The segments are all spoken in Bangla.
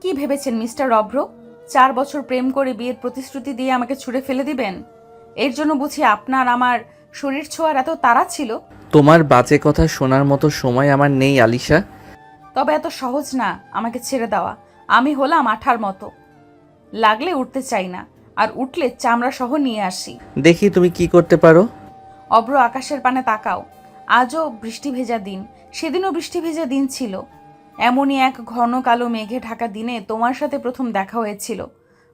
কি ভেবেছেন মিস্টার অভ্র? 4 বছর প্রেম করে বিয়ের প্রতিশ্রুতি দিয়ে আমাকে ছুঁড়ে ফেলে দিবেন? এর জন্য বুঝি আপনার আমার শরীর ছোঁয়ার এত তাড়া ছিল? তোমার বাজে কথা শোনার মতো সময় আমার নেই আলিশা। তবে এত সহজ না আমাকে ছেড়ে দেওয়া। আমি হলাম আঠার মতো, লাগলে উঠতে চাই না, আর উঠলে চামড়া সহ নিয়ে আসি। দেখি তুমি কি করতে পারো। অভ্র আকাশের পানে তাকাও। আজও বৃষ্টি ভেজা দিন, সেদিনও বৃষ্টি ভেজা দিন ছিল। এমনই এক ঘন কালো মেঘে ঢাকা দিনে তোমার সাথে প্রথম দেখা হয়েছিল।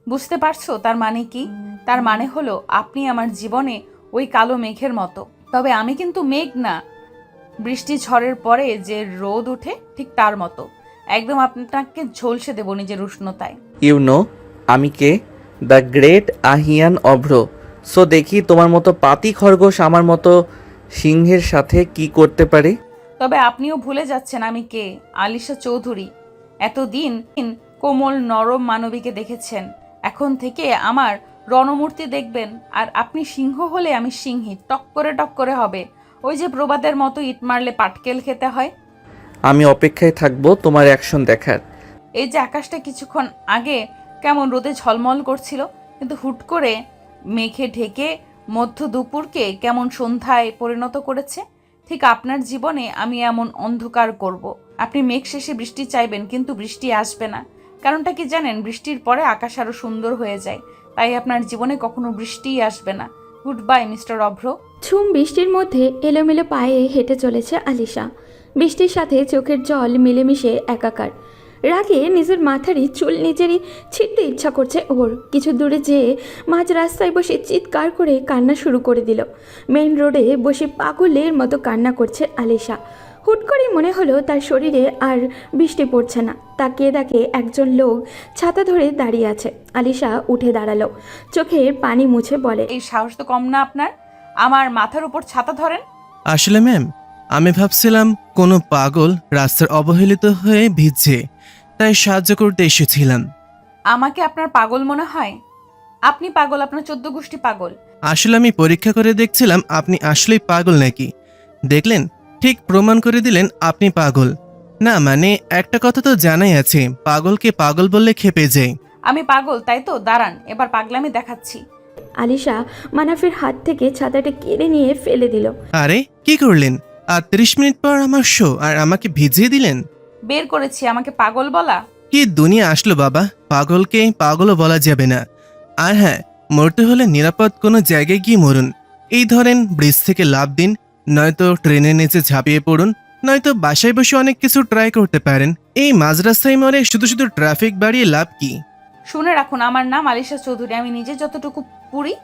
বুঝতে পারছো তার মানে কি? তার মানে হলো আপনি আমার জীবনে ওই কালো মেঘের মতো। তবে আমি কিন্তু মেঘ না, বৃষ্টি ঝড়ের পরে যে রোদ উঠে ঠিক তার মতো। একদম আপনাকে ঝলসে দেব নিজের উষ্ণতায়। ইউ নো আমি কে? The great Ahiyan Avro. So দেখি তোমার মতো পাতি খরগোশ আমার মতো সিংহের সাথে কি করতে পারে। তবে আপনিও ভুলে যাচ্ছেন আমি কে। আলিশা চৌধুরী। এতদিন কোমল নরম মানবীকে দেখেছেন, এখন থেকে আমার রণমূর্তি দেখবেন। আর আপনি সিংহ হলে আমি সিংহী, টক করে হবে। ওই যে প্রবাদের মতো ইট মারলে পাটকেল খেতে হয়। আমি অপেক্ষায় থাকবো তোমার অ্যাকশন দেখার। এই যে আকাশটা কিছুক্ষণ আগে কেমন রোদে ঝলমল করছিল, কিন্তু হুট করে মেঘে ঢেকে মধ্য দুপুরকে কেমন সন্ধ্যায় পরিণত করেছে, ঠিক আপনার জীবনে আমি এমন অন্ধকার করব। আপনি মেঘ শেষে বৃষ্টি চাইবেন, কিন্তু বৃষ্টি আসবে না। কারণটা কি জানেন? বৃষ্টির পরে আকাশ আরো সুন্দর হয়ে যায়। তাই আপনার জীবনে কখনো বৃষ্টিই আসবে না। গুড বাই মিস্টার অভ্র। ঝুম বৃষ্টির মধ্যে এলোমেলো পায়ে হেঁটে চলেছে আলিশা। বৃষ্টির সাথে চোখের জল মিলেমিশে একাকার। রাগে নিজের মাথারই চুল নিজেরই ছিঁড়তে ইচ্ছা করছে ওর। কিছু দূরে যেয়ে মাঝ রাস্তায় বসে চিৎকার করে কান্না শুরু করে দিল। মেইন রোডে বসে পাগলের মতো কান্না করছে আলিশা। হুট করেই মনে হলো তার শরীরে আর বৃষ্টি পড়ছে না। তাকিয়ে দেখে একজন লোক ছাতা ধরে দাঁড়িয়ে আছে। আলিশা উঠে দাঁড়ালো, চোখের পানি মুছে বলে, এই সাহস তো কম না আপনার, আমার মাথার উপর ছাতা ধরেন? আসলে ম্যাম, আমি ভাবছিলাম কোনো পাগল রাস্তার অবহেলিত হয়ে ভিজছে, তাই সাহায্য করতে এসেছিলাম। আমাকে আপনার পাগল মনে হয়? আপনি পাগল, আপনার 14 গোষ্ঠী পাগল। আসলে আমি পরীক্ষা করে দেখছিলাম আপনি আসলেই পাগল নাকি। দেখলেন, ঠিক প্রমাণ করে দিলেন আপনি পাগল। না মানে একটা কথা তো জানাই আছে, পাগলকে পাগল বললে খেপে যায়। আমি পাগল তাই তো? দাঁড়ান, এবার পাগলামি দেখাচ্ছি। আলিশা মানাফের হাত থেকে ছাতাটা কেড়ে নিয়ে ফেলে দিল। আরে কি করলেন? আর 30 মিনিট পর আমার শো, আর আমাকে ভিজিয়ে দিলেন। বের করেছি আমাকে পাগল বলা। কি দুনিয়া আসলো বাবা, পাগলকে পাগলও বলা যাবে না। আর হ্যাঁ, মরতে হলে নিরাপদ কোনো জায়গায় গিয়ে মরুন। এই ধরেন ব্রিজ থেকে লাফ দিন, নয়তো ট্রেনের নিচে ঝাঁপিয়ে পড়ুন, নয়তো বাসায় বসে অনেক কিছু ট্রাই করতে পারেন। এই মাঝ রাস্তায় মরে শুধু শুধু ট্রাফিক বাড়িয়ে লাভ কি? শুনে রাখুন, আমার নাম আলিশা চৌধুরী। আমি নিজে যতটুকু পুরি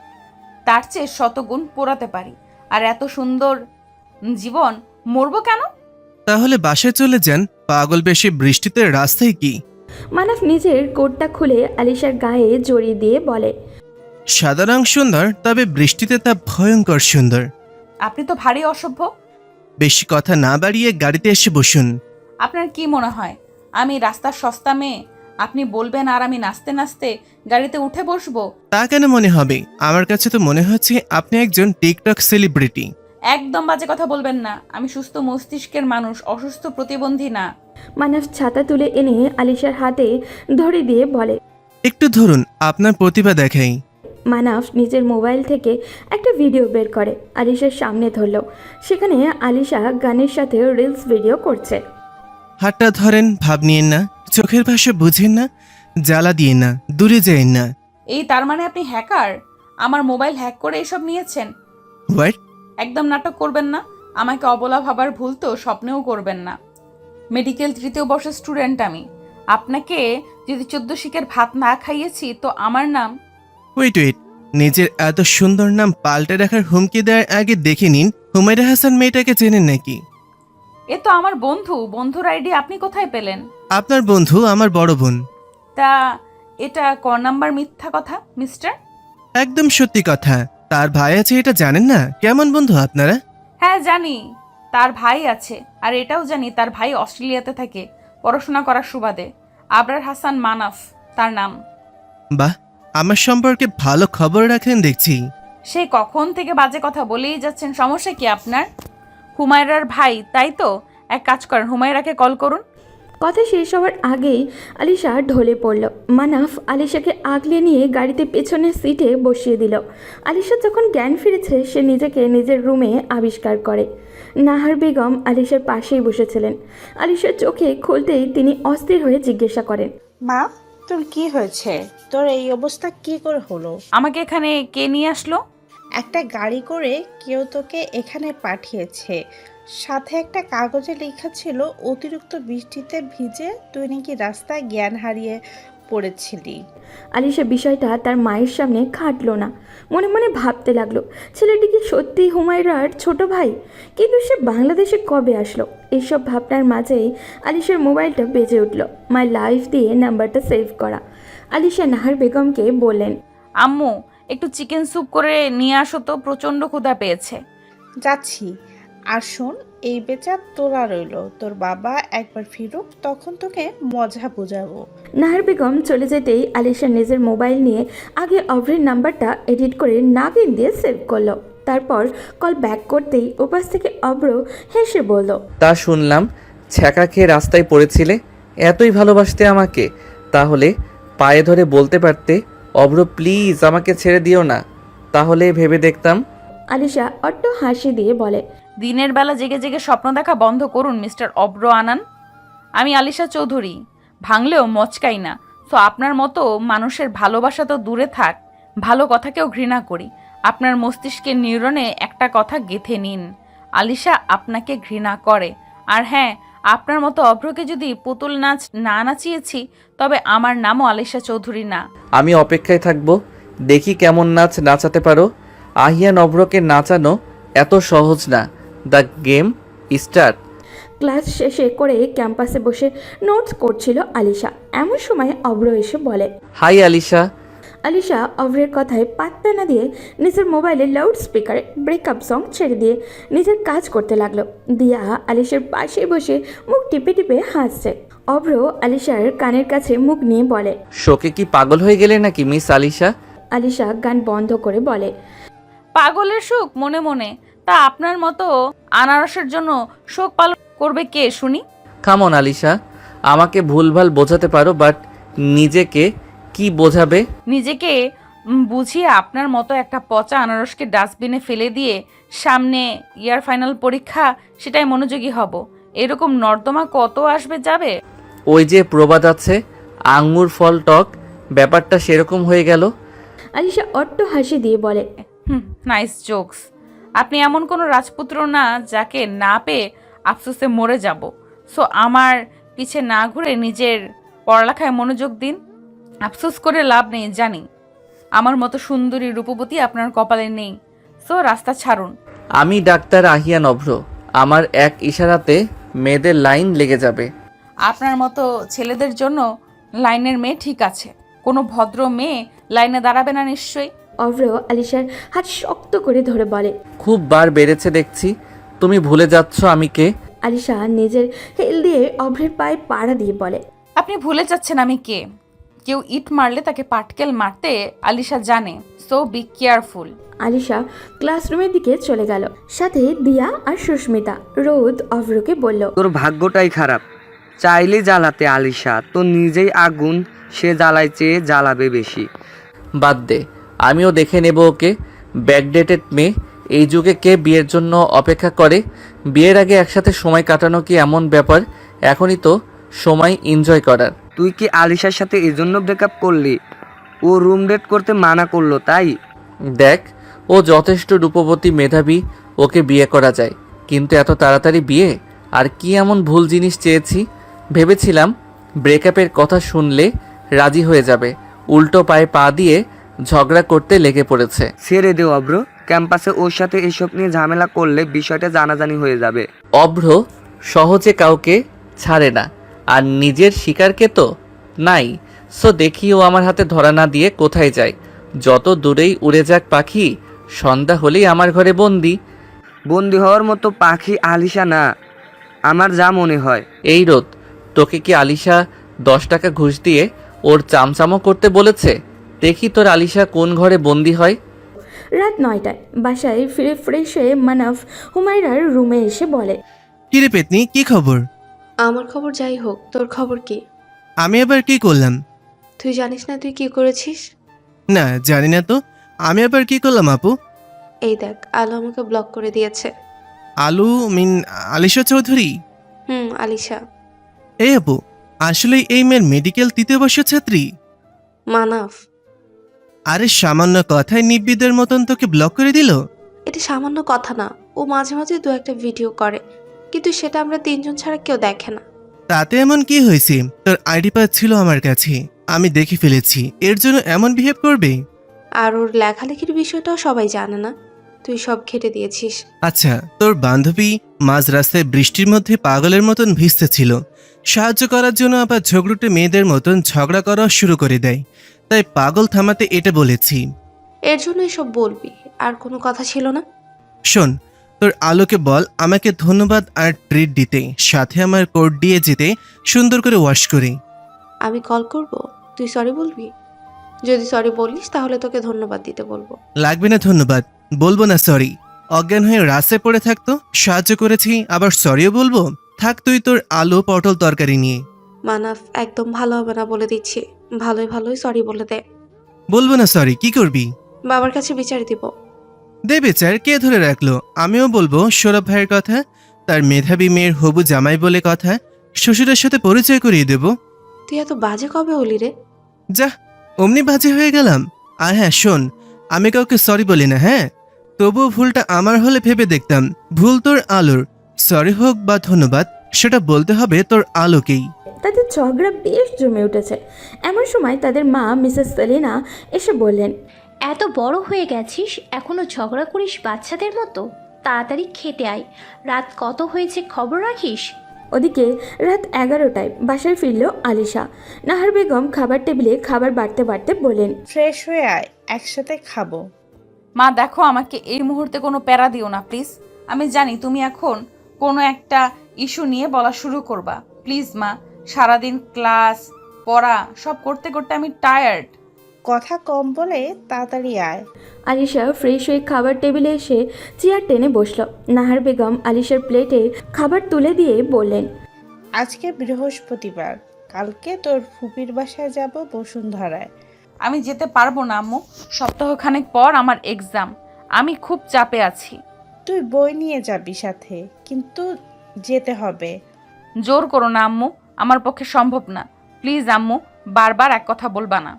তার চেয়ে শতগুণ পোড়াতে পারি। আর এত সুন্দর জীবন মরবো কেন? তাহলে বাসায় চলে যান, পাগল বেশি বৃষ্টিতে রাস্তায় কি? মানাফ নিজের কোটটা খুলে আলিশার গায়ে জড়িয়ে দিয়ে বলে, সাদা রং সুন্দর, তবে বৃষ্টিতে তা ভয়ঙ্কর সুন্দর। আপনি তো ভারী অসভ্য। বেশি কথা না বাড়িয়ে গাড়িতে এসে বসুন। আপনার কি মনে হয় আমি রাস্তার সস্তা মেয়ে? আপনি বলবেন আর আমি নাচতে নাচতে গাড়িতে উঠে বসবো? তা কেন মনে হবে? আমার কাছে তো মনে হচ্ছে আপনি একজন টিকটক সেলিব্রিটি। একদম বাজে কথা বলবেন না। আমি সুস্থ মস্তিষ্কের মানুষ, অসুস্থ প্রতিবন্ধী না। মানাফ ছাতা তুলে এনে আলিশার হাতে ধরে দিয়ে বলে, একটু ধরুন, আপনার প্রতিভা দেখাই। মানাফ নিজের মোবাইল থেকে একটা ভিডিও বের করে আলিশার সামনে ধরল। সেখানে আলিশা গানের সাথে রিলস ভিডিও করছে। হাতটা ধরেন, ভাব নিয়েন না, চোখের ভাষা বুঝেন না, জ্বালা দিয়েন না, দূরে যাইন না। এই তার মানে আপনি হ্যাকার? আমার মোবাইল হ্যাক করে এসব নিয়েছেন? হোয়াট? একদম নাটক করবেন না। আমাকে অবলা ভাবার ভুল তো স্বপ্নেও করবেন না। মেডিকেল 3য় বর্ষের স্টুডেন্ট আমি। আপনাকে যদি 14 শিকের ভাত না খাইয়েছি তো আমার নাম। ওয়েট ওয়েট, নিজের এত সুন্দর নাম পাল্টে রাখার হুমকি দেওয়ার আগে দেখে নিন হুমায়রা হাসান মেয়েটাকে চেনেন নাকি। এ তো আমার বন্ধু। বন্ধুর আইডি আপনি কোথায় পেলেন? আপনার বন্ধু আমার বড় বোন। তা এটা ক নাম্বার মিথ্যা কথা মিস্টার? একদম সত্যি কথা, তার ভাই আছে এটা জানেন না? কেমন বন্ধু আপনারা? হ্যাঁ জানি, তার ভাই আছে। আর এটাও জানি তার ভাই অস্ট্রেলিয়াতে থাকে পড়াশোনা করার সুবাদে। আবরার হাসান মানাফ তার নাম। বাহ, আমার সম্পর্কে ভালো খবর রাখেন দেখছি। সেই কখন থেকে বাজে কথা বলেই যাচ্ছেন, সমস্যা কি আপনার? হুমায়রার ভাই তাই তো? এক কাজ করেন, হুমায়রাকে কল করুন। কথা শেষ হওয়ার আগেই আলিশা ঢলে পড়ল। মানাফ আলিশাকে আগলে নিয়ে গাড়িতে পেছনের সিটে বসিয়ে দিল। আলিশা যখন জ্ঞান ফিরেছে সে নিজেকে নিজের রুমে আবিষ্কার করে। নাহার বেগম আলিশার পাশেই বসেছিলেন। আলিশার চোখে খুলতেই তিনি অস্থির হয়ে জিজ্ঞাসা করেন, মা, তোর কি হয়েছে? তোর এই অবস্থা কি করে হলো? আমাকে এখানে কে নিয়ে আসলো? একটা গাড়ি করে কেউ তোকে এখানে পাঠিয়েছে। সাথে একটা কাগজে লেখা ছিল অতিরিক্ত বৃষ্টিতে ভিজে তুই নাকি রাস্তায় জ্ঞান হারিয়ে পড়েছিলি। আলিশা বিষয়টা তার মায়ের সামনে খাটলো না। মনে মনে ভাবতে লাগলো, ছেলেটি কি সত্যি হুমায়রার ছোট ভাই? কিন্তু সে বাংলাদেশে কবে আসলো? এইসব ভাবনার মাঝেই আলিশার মোবাইলটা বেজে উঠল। মাই লাইফ দিয়ে নাম্বারটা সেভ করা। আলিশা নাহার বেগমকে বললেন, আম্মু, একটু চিকেন স্যুপ করে নিয়ে আসো তো, প্রচণ্ড ক্ষুধা পেয়েছে। যাচ্ছি। আর শোন, এই বেচা তোরা রইল। তোর বাবা একবার ফিরুক, তখন তোকে মজা বোঝাবো। নাহার বেগম চলে যেতেই আলিশা নিজের মোবাইল নিয়ে আগে অভ্রের নাম্বারটা এডিট করে নাগিন দিয়ে সেভ করলো। তারপর কল ব্যাক করতেই ওপাশ থেকে অভ্র হেসে বলল, তা শুনলাম ছ্যাঁকা খেয়ে রাস্তায় পড়েছিলে। এতই ভালোবাসতে আমাকে, তাহলে পায়ে ধরে বলতে পারতে, অভ্র প্লিজ আমাকে ছেড়ে দিও না, তাহলে ভেবে দেখতাম। আলিশা অট্ট হাসি দিয়ে বলে, দিনের বেলা জেগে জেগে স্বপ্ন দেখা বন্ধ করুন মিস্টার অব্র আনান। আমি আলিশা চৌধুরী, ভাঙলেও মচকাই না। তো আপনার মতো মানুষের ভালোবাসা তো দূরে থাক, ভালো কথাকেও ঘৃণা করি। আপনার মস্তিষ্কের নিউরনে একটা কথা গেঁথে নিন, আলিশা আপনাকে ঘৃণা করে। আর হ্যাঁ, আপনার মতো অভ্রকে যদি পুতুল নাচ না নাচিয়েছি, তবে আমার নামও আলিশা চৌধুরী না। আমি অপেক্ষায় থাকবো, দেখি কেমন নাচ নাচাতে পারো। আহিয়ান অভ্রকে নাচানো এত সহজ না। The game start. ক্লাস শেষে করে ক্যাম্পাসে বসে নোটস করছিল আলিশা। এমন সময় অভ্র এসে বলে, হাই আলিশা। আলিশা অভ্রের কথায় পাত্তা না দিয়ে নিজের মোবাইলে লাউড স্পিকারে ব্রেকআপ সং ছেড়ে দিয়ে নিজের কাজ করতে লাগলো। দিয়া আলিশার পাশে বসে মুখ টিপে টিপে হাসছে। অভ্র আলিশার কানের কাছে মুখ নিয়ে বলে, শোকে কি পাগল হয়ে গেলে নাকি মিস আলিশা? আলিশা গান বন্ধ করে বলে, পাগলের সুখ মনে মনে, তা আপনার মতো আনারসের জন্য শোক পালন করবে কে শুনি? কামন আলিশা, আমাকে ভুলভাল বোঝাতে পারো, বাট নিজেকে কি বোঝাবে? নিজেকে বুঝিয়ে আপনার মতো একটা পচা আনারসকে ডাস্টবিনে ফেলে দিয়ে সামনে ইয়ার ফাইনাল পরীক্ষা, সেটাই মনোযোগী হব। এরকম নর্দমা কত আসবে যাবে। ওই যে প্রবাদ আছে, আঙ্গুর ফল টক, ব্যাপারটা সেরকম হয়ে গেল। আলিশা অট্ট হাসি দিয়ে বলে, নাইস জোকস। আপনি এমন কোনো রাজপুত্র না যাকে না পেয়ে আফসোসে মরে যাব। সো আমার পিছে না ঘুরে নিজের পড়ালেখায় মনোযোগ দিন। আফসোস করে লাভ নেই, জানি। আমার মতো সুন্দরী রূপবতী আপনার কপালে নেই। সো রাস্তা ছাড়ুন। আমি ডাক্তার আহিয়ান অভ্র, আমার এক ইশারাতে মেয়েদের লাইন লেগে যাবে। আপনার মতো ছেলেদের জন্য লাইনের মেয়ে ঠিক আছে, কোনো ভদ্র মেয়ে লাইনে দাঁড়াবে না নিশ্চয়ই। অভ্র আলিশার হাত শক্ত করে ধরে বলে, খুব বার বেড়েছে দেখছি, তুমি ভুলে যাচ্ছ আমি কে। আলিশা নিজের হেল দিয়ে অভ্রের পায়ে পাড়া দিয়ে বলে, আপনি ভুলে যাচ্ছেন আমি কে। কেউ ইট মারলে তাকে পাটকেল মারতে আলিশা জানে। So be careful. আলিশা ক্লাসরুমের দিকে চলে গেল। সাথে দিয়া আর সুস্মিতা। রোদ অভ্রকে বলল, তোর ভাগ্যটাই খারাপ, চাইলে জ্বালাতে আলিশা, তো নিজেই আগুন সে জ্বালায় চেয়ে জ্বালাবে বেশি। বাদ দে, আমিও দেখে নেব ওকে। ব্যাকডেটেড মেয়ে, এই যুগে কে বিয়ের জন্য অপেক্ষা করে? বিয়ের আগে একসাথে সময় কাটানো কি এমন ব্যাপার? এখনই তো সময় এনজয় করার। তুই কি আলিশার সাথে এই জন্য ব্রেকআপ করলি? ও রুম ডেট করতে মানা করলো তাই? দেখ, ও যথেষ্ট রূপবতী, মেধাবী, ওকে বিয়ে করা যায়। কিন্তু এত তাড়াতাড়ি বিয়ে? আর কি এমন ভুল জিনিস চেয়েছি? ভেবেছিলাম ব্রেকআপের কথা শুনলে রাজি হয়ে যাবে, উল্টো পায়ে পা দিয়ে ঝগড়া করতে লেগে পড়েছে। ছেড়ে দে অভ্র, ক্যাম্পাসে ওর সাথে এসব নিয়ে ঝামেলা করলে বিষয়টা জানাজানি হয়ে যাবে। অভ্র সহজে কাউকে ছাড়ে না, আর নিজের শিকারকে তো নাই। সো দেখি ও আমার হাতে ধরা না দিয়ে কোথায় যায়। যত দূরেই উড়ে যাক পাখি, সন্ধ্যা হলেই আমার ঘরে বন্দি। বন্দি হওয়ার মতো পাখি আলিশা না, আমার যা মনে হয়। এই রোদ, তোকে কি আলিশা 10 টাকা ঘুষ দিয়ে ওর চামচামো করতে বলেছে? দেখি তোর আলিশা কোন ঘরে বন্দি হয়। রাত 9টায় বাসায় ফিরে ফ্রেশ হয়ে মানাফ হুমায়রার রুমে এসে বলে, কিরে পেতনি, কি খবর? আমার খবর যাই হোক, তোর খবর কি? আমি আবার কি করলাম? তুই জানিস না তুই কি করেছিস? না, জানি না তো। আমি আবার কি করলাম আপু? এই দেখ, আলো আমাকে ব্লক করে দিয়েছে। আলু মিন আলিশা চৌধুরী? আলিশা। এই আপু, আসলে এই মেয়ের মেডিকেল 3য় বর্ষের ছাত্রী? মানাফ। আরে সামান্য কথায় নিব্বিদের মতন তোকে ব্লক করে দিল? এটা সামান্য কথা না, ও মাঝে মাঝে দু একটা ভিডিও করে, কিন্তু সেটা আমরা তিনজন ছাড়া কেউ দেখে না। তাতে এমন কি হয়েছে? তোর আইডি পাস ছিল আমার কাছে, আমি দেখে ফেলেছি। এর জন্য এমন বিহেভ করবে? আর ওর লেখালেখির বিষয়টাও সবাই জানে না, তুই সব ঘেটে দিয়েছিস। আচ্ছা, তোর বান্ধবী মাঝ রাস্তায় বৃষ্টির মধ্যে পাগলের মতন ভিজতে ছিল, সাহায্য করার জন্য আবার ঝগড়ুটে মেয়েদের মতন ঝগড়া করা শুরু করে দেয়, তাই পাগল থামাতে এটা বলেছি। এর জন্য এসব বলবি? আর কোনো কথা ছিল না? শোন, তোর আলোকে বল আমাকে ধন্যবাদ আর ট্রিট দিতে, সাথে আমার কোড দিয়ে যেতে, সুন্দর করে ওয়াশ করে। আমি কল করব, তুই সরি বলবি? যদি সরি বলিস তাহলে তোকে ধন্যবাদ দিতে বলবো। লাগবে না ধন্যবাদ, বলবো না সরি। অজ্ঞান হয়ে রাস্তায় পড়ে থাকতো, সাহায্য করেছি, আবার সরিও বলবো? থাক তুই তোর আলু পটল তরকারি নিয়ে। মানাফ, একদম ভালো হবে না বলে দিচ্ছি। ভালোই ভালোই সরি বলে দে। বলবো না সরি, কি করবি? বাবার কাছে বিচার দিব। দে বেচার, কে ধরে রাখলো? আমিও বলবো সৌরভ ভাইয়ের কথা, তার মেধাবী মেয়ের হবু জামাই বলে কথা, শ্বশুরের সাথে পরিচয় করিয়ে দেব। তুই এত বাজে কবে হলি রে? যা, অমনি বাজে হয়ে গেলাম। আর হ্যাঁ শোন, আমি কাউকে সরি বলি না, হ্যাঁ? তবুও ভুলটা আমার হলে ভেবে দেখতাম। ভুল তোর আলোর, সরি হোক বা ধন্যবাদ সেটা বলতে হবে তোর আলোকেই। তাদের ঝগড়া বেশ জমে উঠেছে। এমন সময় তাদের মা মিসেস সেলিনা এসে বললেন, এত বড় হয়ে গেছিস, এখনো ঝগড়া করিস বাচ্চাদের মতো? তাড়াতাড়ি খেতে আয়, রাত কত হয়েছে খবর রাখিস? ওদিকে রাত 11টায় বাসায় ফিরল আলিশা। নাহার বেগম খাবার টেবিলে খাবার বাড়তে বাড়তে বলেন, ফ্রেশ হয়ে আয়, একসাথে খাবো। মা দেখো, আমাকে এই মুহূর্তে কোনো প্যারা দিও না প্লিজ। আমি জানি তুমি এখন কোনো একটা ইস্যু নিয়ে বলা শুরু করবা। প্লিজ মা, সারাদিন ক্লাস পড়া সব করতে করতে আমি টায়ার্ড। কথা কম বলে তাড়াতাড়ি আয়। আলিশা ফ্রেশ হয়ে খাবার টেবিলে এসে চেয়ার টেনে বসল। নাহার বেগম আলিশার প্লেটে খাবার তুলে দিয়ে বললেন, আজকে বৃহস্পতিবার, কালকে তোর ফুপির বাসায় যাব বসুন্ধরায়। আমি যেতে পারবো না আম্মু, সপ্তাহখানেক পর আমার এক্সাম, আমি খুব চাপে আছি। তুই বই নিয়ে যাবি সাথে, কিন্তু যেতে হবে। জোর করো না আম্মু, আমার পক্ষে সম্ভব না। প্লিজ আম্মু, বারবার এক কথা বলবা না।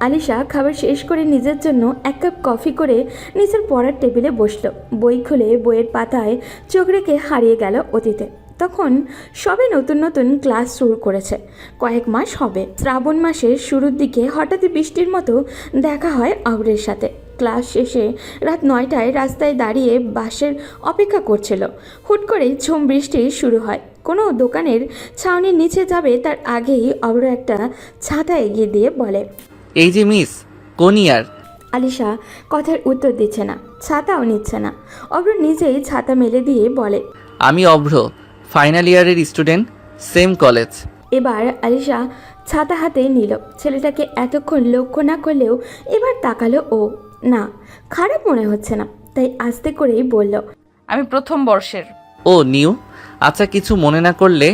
আলিশা খাবার শেষ করে নিজের জন্য এক কাপ কফি করে নিজের পড়ার টেবিলে বসলো। বই খুলে বইয়ের পাতায় চোখ রেখে হারিয়ে গেল অতীতে। তখন সবে নতুন নতুন ক্লাস শুরু করেছে, কয়েক মাস হবে। শ্রাবণ মাসের শুরুর দিকে হঠাৎই বৃষ্টির মতো দেখা হয় অভ্রের সাথে। ক্লাস শেষে রাত 9টায় রাস্তায় দাঁড়িয়ে বাসের অপেক্ষা করছিল। হুট করেই ঝুম বৃষ্টি শুরু হয়। কোনো দোকানের ছাউনির নিচে যাবে তার আগেই অভ্র একটা ছাতা এগিয়ে দিয়ে বলে, এই যে মিস, কোন ইয়ার? আলিশা কথার উত্তর দিচ্ছে না, ছাতাও নিচ্ছে না। অভ্র নিজেই ছাতা মেলে দিয়ে বলে, আমি অভ্র, ফাইনাল ইয়ারের স্টুডেন্ট, সেম কলেজ। এবার আলিশা ছাতা হাতে নিল। ছেলেটাকে এতক্ষণ লক্ষ্য না করলেও এবার তাকালো ও। না, খারাপ মনে হচ্ছে না, তাই আস্তে করেই বলল, আমি প্রথম বর্ষের। ও নিউ, আচ্ছা কিছু মনে না করলে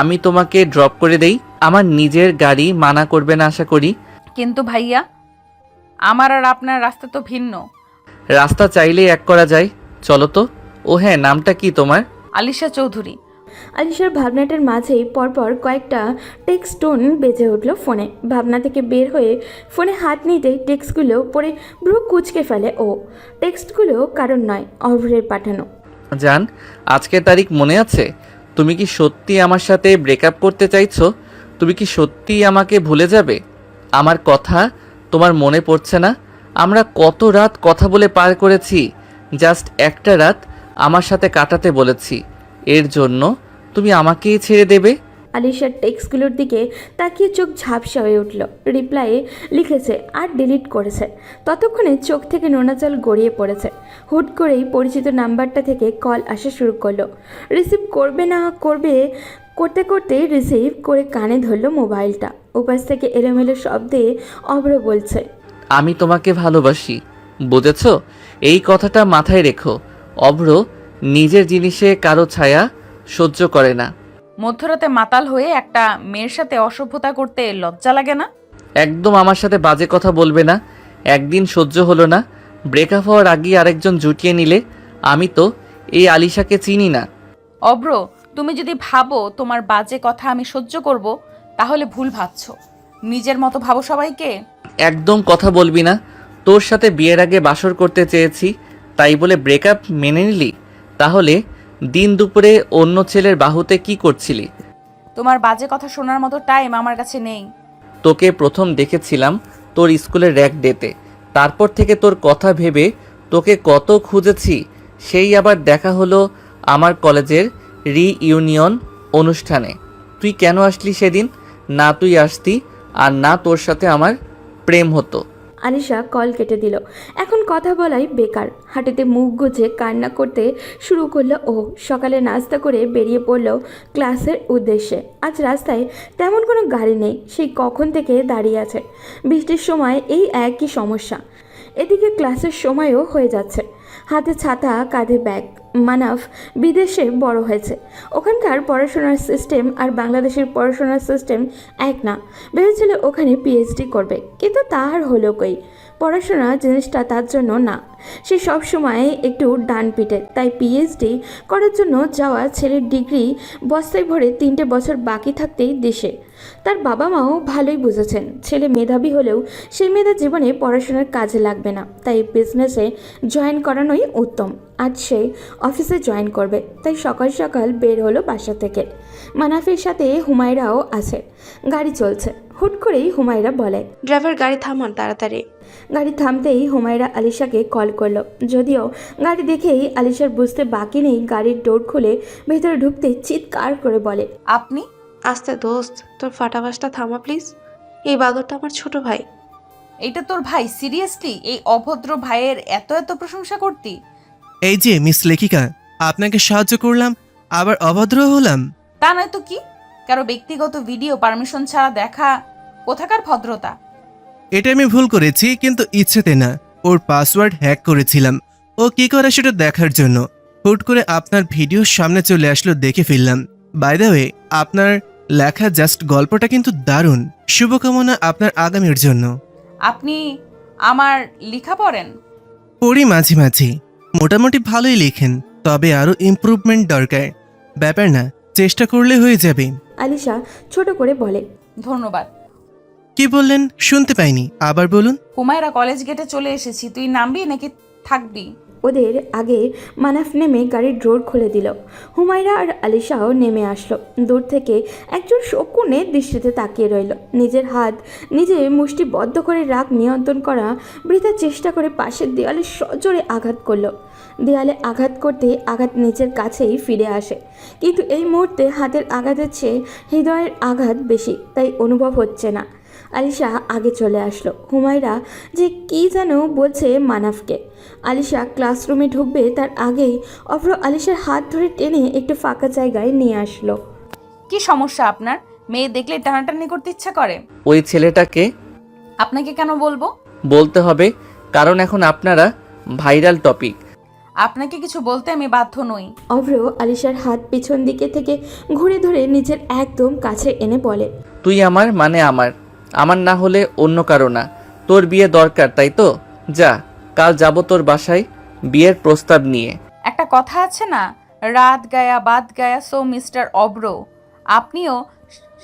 আমি তোমাকে ড্রপ করে দেই। আমার নিজের গাড়ি, মানা করবে না আশা করি। কিন্তু ভাইয়া, আমার আর আপনার রাস্তা তো ভিন্ন। রাস্তা চাইলেই এক করা যায়, চলো তো। ও হ্যাঁ, নামটা কি তোমার? আলিশা চৌধুরী। আলিশার ভাবনাটার মাঝেই পরপর কয়েকটা টেক্সট টোন বেজে উঠল ফোনে। ভাবনা থেকে বের হয়ে ফোনে হাত নিতেই টেক্সটগুলো পরে ভ্রু কুচকে ফেলে ও। টেক্সটগুলো কারণ নয়, অভ্রের পাঠানো। জান, আজকের তারিখ মনে আছে? তুমি কি সত্যি আমার সাথে ব্রেকআপ করতে চাইছো? তুমি কি সত্যি আমাকে ভুলে যাবে? আমার কথা তোমার মনে পড়ছে না? আমরা কত রাত কথা বলে পার করেছি। জাস্ট একটা রাত আমার সাথে কাটাতে বলেছি, এর জন্য তুমি আমাকেই ছেড়ে দেবে? আলিশার টেক্সটগুলোর দিকে তাকিয়ে চোখ ঝাপসা হয়ে উঠল। রিপ্লাইয়ে লিখেছে আর ডিলিট করেছে। ততক্ষণে চোখ থেকে নোনা জল গড়িয়ে পড়েছে। হুট করেই পরিচিত নাম্বারটা থেকে কল আসা শুরু করলো। রিসিভ করবে না করবে করতে করতে রিসিভ করে কানে ধরল মোবাইলটা। উপাস থেকে এলোমেলো শব্দে অভ্র বলছে, আমি তোমাকে ভালোবাসি, বুঝেছো? এই কথাটা মাথায় রেখো। অভ্র নিজের জিনিসে কারো ছায়া সহ্য করে না। মধ্যরাতে মাতাল হয়ে একটা মেয়ের সাথে অসভ্যতা করতে লজ্জা লাগে না? একদম আমার সাথে বাজে কথা বলবে না। একদিন সহ্য হলো না, ব্রেকআপ হওয়ার আগেই আরেকজন জুটিয়ে নিলে। আমি তো এই আলিশাকে চিনি না। অব্র, তুমি যদি ভাবো তোমার বাজে কথা আমি সহ্য করব, তাহলে ভুল ভাবছো। নিজের মতো ভাবো সবাইকে। একদম কথা বলবি না। তোর সাথে বিয়ের আগে বাসর করতে চেয়েছি, তাই বলে ব্রেকআপ মেনে নিলি? তাহলে দিন দুপুরে অন্য ছেলের বাহুতে কি করছিলি? তোমার বাজে কথা শোনার মতো টাইম আমার কাছে নেই। তোকে প্রথম দেখেছিলাম তোর স্কুলের র্যাক ডেতে। তারপর থেকে তোর কথা ভেবে তোকে কত খুঁজেছি। সেই আবার দেখা হলো আমার কলেজের রিইউনিয়ন অনুষ্ঠানে। তুই কেন আসলি সেদিন? না তুই আসতি, আর না তোর সাথে আমার প্রেম হতো। আলিশা কল কেটে দিল। এখন কথা বলাই বেকার। হাঁটুতে মুখ গুজে কান্না করতে শুরু করলো ও। সকালে নাস্তা করে বেরিয়ে পড়ল ক্লাসের উদ্দেশ্যে। আজ রাস্তায় তেমন কোনো গাড়ি নেই, সেই কখন থেকে দাঁড়িয়ে আছে। বৃষ্টির সময় এই একই সমস্যা। এদিকে ক্লাসের সময়ও হয়ে যাচ্ছে। হাতে ছাতা, কাঁধে ব্যাগ। মানাফ বিদেশে বড় হয়েছে। ওখানকার পড়াশোনার সিস্টেম আর বাংলাদেশের পড়াশোনার সিস্টেম এক না। ভেবেছিল ওখানে পিএইচডি করবে, কিন্তু তার হলো কই। পড়াশোনা জিনিসটা তার জন্য না। সে সবসময় একটু ডান পিটে, তাই পিএইচডি করার জন্য যাওয়া ছেলের ডিগ্রি বস্তায় ভরে 3টে বছর বাকি থাকতেই দেশে। তার বাবা মাও ভালোই বুঝেছেন ছেলে মেধাবী হলেও সেই মেধা জীবনে পড়াশোনার কাজে লাগবে না, তাই বিজনেসে জয়েন করানোই উত্তম। আজ সে অফিসে জয়েন করবে, তাই সকাল সকাল বের হলো বাসা থেকে। মানাফের সাথে হুমায়রাও আছে। গাড়ি চলছে। হুট করেই হুমায়রা বলে, ড্রাইভার গাড়ি থামান তাড়াতাড়ি। গাড়ি থামতেই হুমায়রা আলিশাকে কল করলো। যদিও গাড়ি দেখেই আলিশার বুঝতে বাকি নেই, গাড়ির ডোর খুলে ভেতরে ঢুকতে চিৎকার করে বলে, আপনি? আস্তে দোস্ত, তোর ফাটাবাসটা থামা প্লিজ। এই বাদরটা আমার ছোট ভাই। এইটা তোর ভাই? সিরিয়াসলি এই অভদ্র ভাইয়ের এত এত প্রশংসা করতি? এই যে মিস লেখিকা, আপনাকে সাহায্য করলাম, আবার অভদ্র হলাম? তা নয় তো কি? কারো ব্যক্তিগত ভিডিও পারমিশন ছাড়া দেখা কোথাকার ভদ্রতা? এটা আমি ভুল করেছি, কিন্তু ইচ্ছেতে না। ওর পাসওয়ার্ড হ্যাক করেছিলাম, ও কি করে সেটা দেখার জন্য। হুট করে আপনার ভিডিও সামনে চলে আসলো, দেখে ফেললাম। বাই দ্য ওয়ে, আপনার লেখা জাস্ট গল্পটা কিন্তু দারুণ। শুভকামনা আপনার আগামীর জন্য। আপনি আমার লেখা পড়েন? পড়ি মাঝে মাঝে, মোটামুটি ভালোই লেখেন, তবে আরও ইমপ্রুভমেন্ট দরকার। ব্যাপার না, চেষ্টা করলে হয়ে যাবে। আলিশা ছোট করে বলে, ধন্যবাদ। কি বললেন? শুনতে পাইনি, আবার বলুন। হুমায়রা, কলেজ গেটে চলে এসেছি। তুই নামবি নাকি থাকবি? ওদের আগে মানাফ নেমে গাড়ির ডোর খুলে দিল। হুমায়রা আর আলিশাও নেমে আসলো। দূর থেকে একজন শকুনে দৃষ্টিতে তাকিয়ে রইল। নিজের হাত নিজে মুষ্টিবদ্ধ করে রাগ নিয়ন্ত্রণ করা বৃথা চেষ্টা করে পাশের দেয়ালে সজোরে আঘাত করলো। দেয়ালে আঘাত করতে আঘাত নিজের কাছেই ফিরে আসে, কিন্তু এই মুহূর্তে হাতের আঘাতের চেয়ে হৃদয়ের আঘাত বেশি, তাই অনুভব হচ্ছে না। আলিশা আগে চলে আসলো। হুমায়রা যে কী যেন বলছে মানাফকে। আলিশা ক্লাসরুমে ঢুকবে তার আগেই অভ্র আলিশার হাত ধরে টেনে একটু ফাঁকা জায়গায় নিয়ে আসলো। কি সমস্যা আপনার? মেয়ে দেখলে টানাটানি করতে ইচ্ছা করে? ওই ছেলেটাকে আপনাকে কেন বলবো? বলতে হবে, কারণ এখন আপনারা ভাইরাল টপিক। আপনাকে কিছু বলতে আমি বাধ্য নই। অভ্র আলিশার হাত পিছন দিকে থেকে ঘুরে ধরে নিজের একদম কাছে এনে বলে, তুই আমার মানে আমার না হলে অন্য কারো না। তোর বিয়ে দরকার তাই তো? যা, কাল যাব তোর বাসায় বিয়ের প্রস্তাব নিয়ে। একটা কথা আছে না, রাত গায়া বাদ গায়া। সো মিস্টার অব্র, আপনিও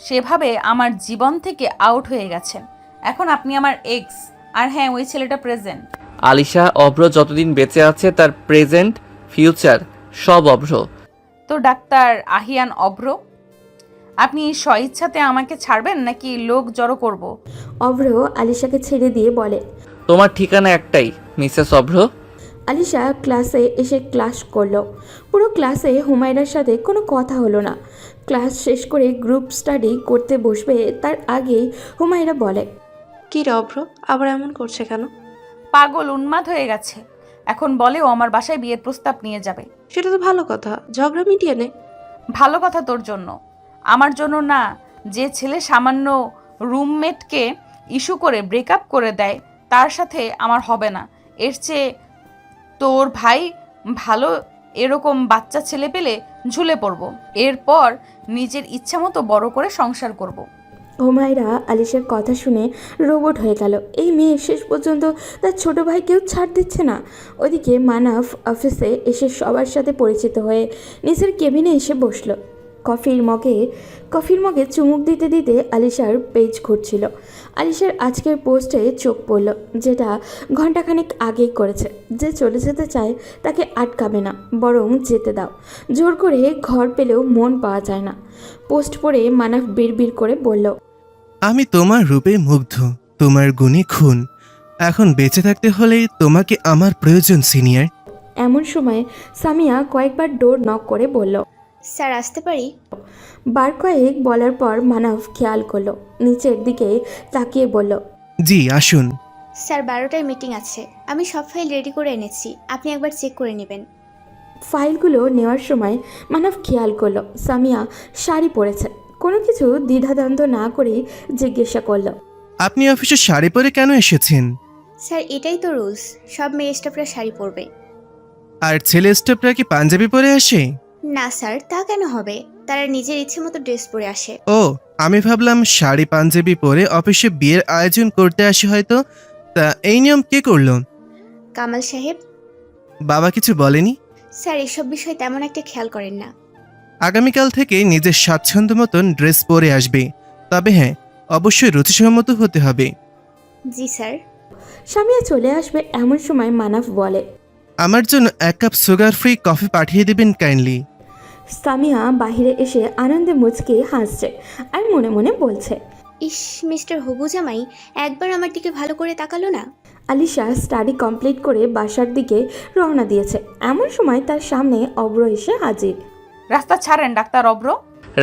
সেভাবে আমার জীবন থেকে আউট হয়ে গেছেন। এখন আপনি আমার এক্স। আর হ্যাঁ, ওই ছেলেটা প্রেজেন্ট। আলিশা, অভ্র যতদিন বেঁচে আছে তার প্রেজেন্ট ফিউচার সব অভ্র। তো ডাক্তার আহিয়ান অব্র, আপনি স্বইচ্ছাতে আমাকে ছাড়বেন নাকি লোক জড়ো করব? অভ্র আলিশাকে ছেড়ে দিয়ে বলে, তোমার ঠিকানা একটাই, মিসেস অভ্র। আলিশা ক্লাসে এসে ক্লাস করলো। পুরো ক্লাসে হুমায়রার সাথে কোনো কথা হলো না। ক্লাস শেষ করে গ্রুপ স্টাডি করতে বসবে তার আগেই হুমায়রা বলে, কি রে অভ্র, আবার এমন করছে কেন? পাগল, উন্মাদ হয়ে গেছে। এখন বলে ও আমার বাসায় বিয়ের প্রস্তাব নিয়ে যাবে। সেটা তো ভালো কথা, ঝগড়া মিটিয়ে নে। ভালো কথা তোর জন্য, আমার জন্য না। যে ছেলে সামান্য রুমমেটকে ইস্যু করে ব্রেকআপ করে দেয়, তার সাথে আমার হবে না। এর চেয়ে তোর ভাই ভালো এরকম বাচ্চা ছেলে পেলে ঝুলে পড়ব। এরপর নিজের ইচ্ছা মতো বড় করে সংসার করব। হুমায়রা আলিশার কথা শুনে রোবট হয়ে গেল। এই মেয়ে শেষ পর্যন্ত তার ছোট ভাইকেও ছাড় দিচ্ছে না। ওদিকে মানাফ অফিসে এসে সবার সাথে পরিচিত হয়ে নিজের কেবিনে এসে বসলো। কফির মগে চুমুক দিতে দিতে আলিশার পেজ ঘুরছিল। আলিশার আজকের পোস্টে চোখ পড়ল, যেটা ঘন্টাখানেক আগেই করেছে। যে চলে যেতে চায় তাকে আটকাবে না, বরং যেতে দাও। জোর করে ঘর পেলেও মন পাওয়া যায় না। পোস্ট পড়ে মানাফ বিড়বিড় করে বলল, আমি তোমার রূপে মুগ্ধ, তোমার গুণে খুন। এখন বেঁচে থাকতে হলে তোমাকে আমার প্রয়োজন সিনিয়র। এমন সময় সামিয়া কয়েকবার ডোর নক করে বলল, স্যার আসতে পারি? বার কয়েক বলার পর মানাফ খেয়াল করলো, নিচের দিকে তাকিয়ে বলল, জি আসুন। স্যার 12টায় মিটিং আছে, আমি সব ফাইল রেডি করে এনেছি, আপনি একবার চেক করে নেবেন। ফাইলগুলো নেওয়ার সময় মানাফ খেয়াল করলো সামিয়া শাড়ি পরেছে। কোনো কিছু দ্বিধাদ্বন্দ্ব না করেই জিজ্ঞাসা করলো, আপনি অফিসে শাড়ি পরে কেন এসেছেন? স্যার এটাই তো রুলস, সব মেয়ে স্টাফরা শাড়ি পরবে। আর ছেলে স্টাফরা কি পাঞ্জাবি পরে আসে? না স্যার, তা কেন হবে? তারা নিজের ইচ্ছে মতো ড্রেস পরে আসে। ও, আমি ভাবলাম শাড়ি পাঞ্জাবি পরে অফিসে বিয়ের আয়োজন করতে আসে হয়তো। তা এই নিয়ম কে করলো? কামাল সাহেব। বাবা কিছু বলেনি? স্যার এসব বিষয় তেমন একটা খেয়াল করেন না। আগামীকাল থেকে নিজের স্বাচ্ছন্দ্য মতন ড্রেস পরে আসবে, তবে হ্যাঁ, অবশ্যই রুচিসম্মত হতে হবে। জি স্যার। সামিয়া চলে আসবে এমন সময় মানাফ বলে, আমার জন্য 1 কাপ সুগার ফ্রি কফি পাঠিয়ে দেবেন কাইন্ডলি। সামিয়া বাহিরে এসে আনন্দে মুচকে হাসছে আর মনে মনে বলছে, ইস, মিস্টার হবু জামাই একবার আমার দিকে ভালো করে তাকালো না। আলিশা স্টাডি কমপ্লিট করে বাসার দিকে রওনা দিয়েছে। এমন সময় তার সামনে অব্র এসে হাজির। রাস্তা ছাড়েন ডাক্তার অব্র।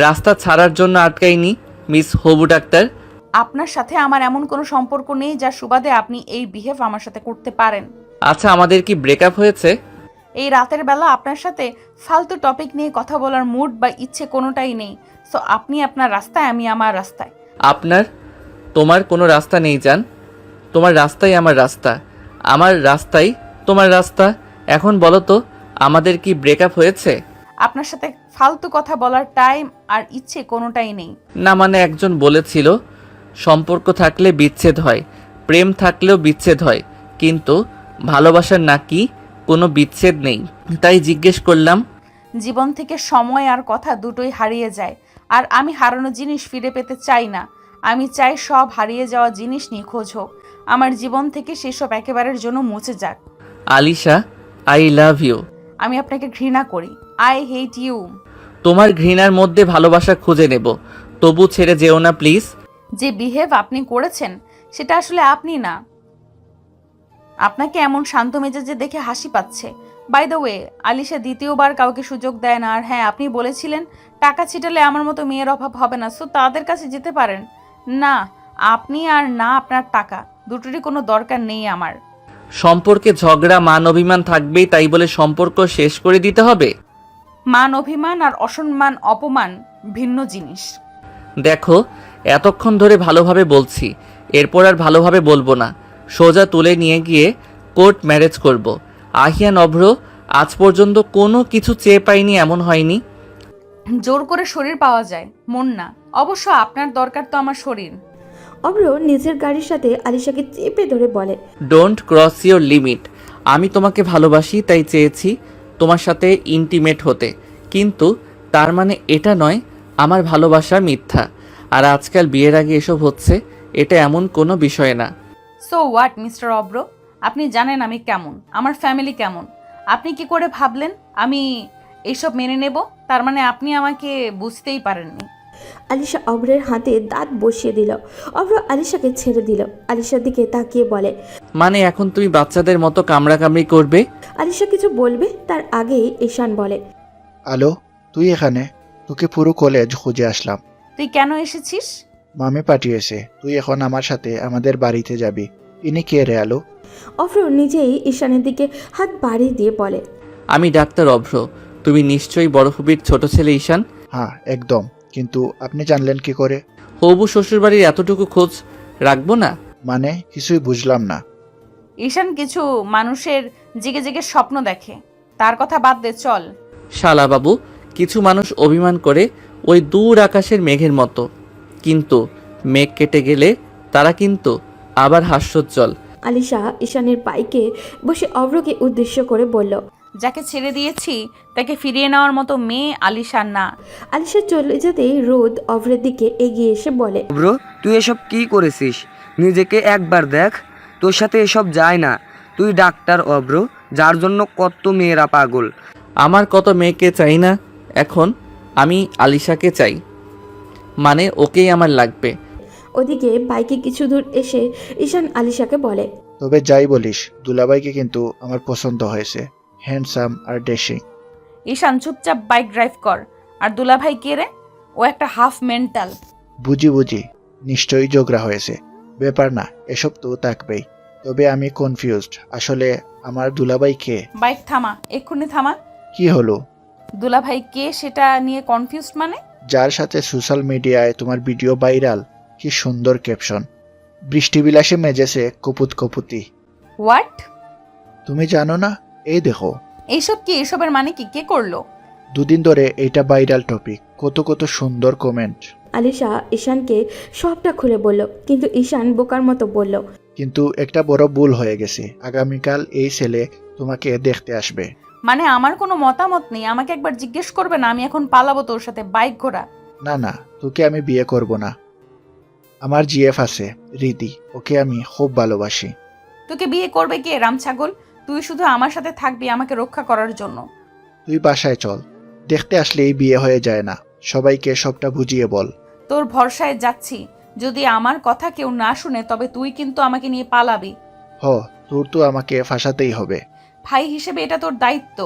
রাস্তা ছাড়ার জন্য আটকাইনি মিস হবু ডাক্তার। আপনার সাথে আমার এমন কোনো সম্পর্ক নেই যার সুবাদে আপনি এই বিহেভ আমার সাথে করতে পারেন। আচ্ছা, আমাদের কি ব্রেকআপ হয়েছে? এই রাতের বেলা আপনার সাথে ফালতু টপিক নিয়ে কথা বলার মুড বা ইচ্ছে কোনোটাই নেই। সো আপনি আপনার রাস্তায়, আমি আমার রাস্তায়। তোমার কোনো রাস্তা নেই জান। তোমার রাস্তাই আমার রাস্তা, আমার রাস্তাই তোমার রাস্তা। এখন বলো তো, আমাদের কি ব্রেকআপ হয়েছে? আপনার সাথে ফালতু কথা বলার টাইম আর ইচ্ছে কোনোটাই নেই। না মানে একজন বলেছিল সম্পর্ক থাকলে বিচ্ছেদ হয়, প্রেম থাকলেও বিচ্ছেদ হয়, কিন্তু ভালোবাসার নাকি কোনো বিচ্ছেদ নেই, তাই জিজ্ঞেস করলাম। জীবন থেকে সময় আর কথা দুটোই হারিয়ে যায়, আর আমি হারানো জিনিস ফিরে পেতে চাই না। আমি চাই সব হারিয়ে যাওয়া জিনিস নিখোঁজ হোক, আমার জীবন থেকে সেসব একেবারের জন্য মুছে যাক। Alisha, I love you. আমি আপনাকে ঘৃণা করি। I hate you. তোমার ঘৃণার মধ্যে ভালোবাসা খুঁজে নেব, তবু ছেড়ে যেও না প্লিজ। যে বিহেভ আপনি করেছেন সেটা আসলে আপনি না। আপনাকে এমন শান্ত মেজাজে দেখে হাসি পাচ্ছে। বাই দ্য ওয়ে, আলিশা দ্বিতীয়বার কাউকে সুযোগ দেয় না। আর হ্যাঁ, আপনি বলেছিলেন টাকা ছিটালে আমার মতো মেয়ের অভাব হবে না, সো তাদের কাছে যেতে পারেন। না আপনি আর না আপনার টাকা, দুটোরই কোনো দরকার নেই আমার। সম্পর্কে ঝগড়া মান অভিমান থাকবেই, তাই বলে সম্পর্ক শেষ করে দিতে হবে? মান অভিমান আর অসম্মান অপমান ভিন্ন জিনিস। দেখো, এতক্ষণ ধরে ভালোভাবে বলছি, এরপর আর ভালোভাবে বলবো না, সোজা তুলে নিয়ে গিয়ে কোর্ট ম্যারেজ করব। আহিয়ান অভ্র আজ পর্যন্ত কোনো কিছু চেয়ে পাইনি, এমন হয়নি। জোর করে শরীর পাওয়া যায়, মন না। অবশ্য আপনার দরকার তো আমার শরীর। অব্র নিজের গাড়ির সাথে আলিশাকে চেপে ধরে বলে, ডোন্ট ক্রস ইওর লিমিট। আমি তোমাকে ভালোবাসি, তাই চেয়েছি তোমার সাথে ইন্টিমেট হতে, কিন্তু তার মানে এটা নয় আমার ভালোবাসা মিথ্যা। আর আজকাল বিয়ের আগে এসব হচ্ছে, এটা এমন কোনো বিষয় না। সো হোয়াট মিস্টার অব্র, আপনি জানেন আমি কেমন, আমার ফ্যামিলি কেমন। আপনি কি করে ভাবলেন আমি এইসব মেনে নেব? তার মানে আপনি আমাকে বুঝতেই পারেননি। আলিশা অব্রের হাতে দাঁত বসিয়ে দিল। অব্র আলিশাকে ছেড়ে দিল। আলিশার দিকে তাকিয়ে বলে, মানে এখন তুমি বাচ্চাদের মতো কামড়াকামড়ি করবে? আলিশা কিছু বলবে তার আগেই ঈশান বলে, আলো, তুই এখানে? তোকে পুরো কলেজ খুঁজে আসলাম। তুই কেন এসেছিস? মামি পাঠিয়েছে, তুই এখন আমার সাথে আমাদের বাড়িতে যাবি। ইনি কে রে আলো? অব্র নিজেই ঈশানের দিকে হাত বাড়িয়ে দিয়ে বলে, আমি ডাক্তার অভ্র, তুমি নিশ্চয়ই বড় হুবির ছোট ছেলে ঈশান। হ্যাঁ একদম, কিন্তু আপনি জানলেন কি করে? হবু শ্বশুরবাড়ির এতটুকু খোঁজ রাখবো না? মানে কিছুই বুঝলাম না। ঈশান কিছু মানুষের জেগে জেগে স্বপ্ন দেখে, তার কথা বাদ দে, চল। শালা বাবু, কিছু মানুষ অভিমান করে ওই দূর আকাশের মেঘের মতো, কিন্তু মেঘ কেটে গেলে তারা কিন্তু আবার হাস্যোজ্জ্বল। আলিশা ঈশানের বাইকে বসে অভ্রকে উদ্দেশ্য করে বলল। যাকে ছেড়ে দিয়েছি তাকে ফিরিয়ে নেওয়ার মতো মেয়ে আলিশার না। আলিশা চলে যেতেই রোদ অভ্রের দিকে এগিয়ে এসে বলে, ব্রো তুই এসব কি করেছিস? নিজেকে একবার দেখ, তোর সাথে এসব যায় না। তুই ডাক্তার অব্র, যার জন্য কত মেয়েরা পাগল। আমার কত মেয়েকে চাই না, এখন আমি আলিশাকে চাই, মানে ওকেই আমার লাগবে। ওদিকে বাইকে কিছু দূর এসে ঈশান আলিশাকে বলে, তবে যাই বলিস, দুলাভাইকে কিন্তু আমার পছন্দ হয়েছে, হ্যান্ডসাম আর ড্যাশিং। ঈশান চুপচাপ বাইক ড্রাইভ কর। আর দুলাভাই কে রে? ও একটা হাফ মেন্টাল। বুঝি নিশ্চয়ই ঝগড়া হয়েছে। ব্যাপার না, এসব তো থাকবেই। তবে আমি কনফিউজড, আসলে আমার দুলাভাই কে? বাইক থামা, এক্ষুনি থামা। কি হলো? দুলাভাই কে সেটা নিয়ে কনফিউজড মানে? যার সাথে সোশ্যাল মিডিয়ায় তোমার ভিডিও ভাইরাল, কি সুন্দর ক্যাপশন, বৃষ্টিবিলাসে মেজেছে কপুত কপুতি। হোয়াট? তুমি জানো না? এই দেখো। এইসব কি? এসবের মানে কি? কে করলো? দুদিন ধরে এটা ভাইরাল টপিক, কত কত সুন্দর কমেন্ট। আলিশা ঈশানকে সবটা খুলে বলল, কিন্তু ঈশান বোকার মতো বলল, কিন্তু একটা বড় ভুল হয়ে গেছে, আগামীকাল এই ছেলে তোমাকে দেখতে আসবে। মানে আমার কোনো মতামত নেই? আমাকে একবার জিজ্ঞেস করবে না? আমি এখন পালাবো তোর সাথে বাইক ঘোড়া। না, তোকে আমি বিয়ে করব না। আমার জিএফ আছে রিদি, ওকে আমি খুব ভালোবাসি। তোকে বিয়ে করবে কে রামছাগল? তুই শুধু আমার সাথে থাকবি আমাকে রক্ষা করার জন্য। তুই বাসায় চল, দেখতে আসলেই বিয়ে হয়ে যায় না, সবাইকে সবটা বুঝিয়ে বল। তোর ভরসায় যাচ্ছি, যদি আমার কথা কেউ না শুনে তবে তুই কিন্তু আমাকে নিয়ে পালাবি। তোর তো আমাকে ফাঁসাতেই হবে। ভাই হিসেবে এটা তোর দায়িত্ব।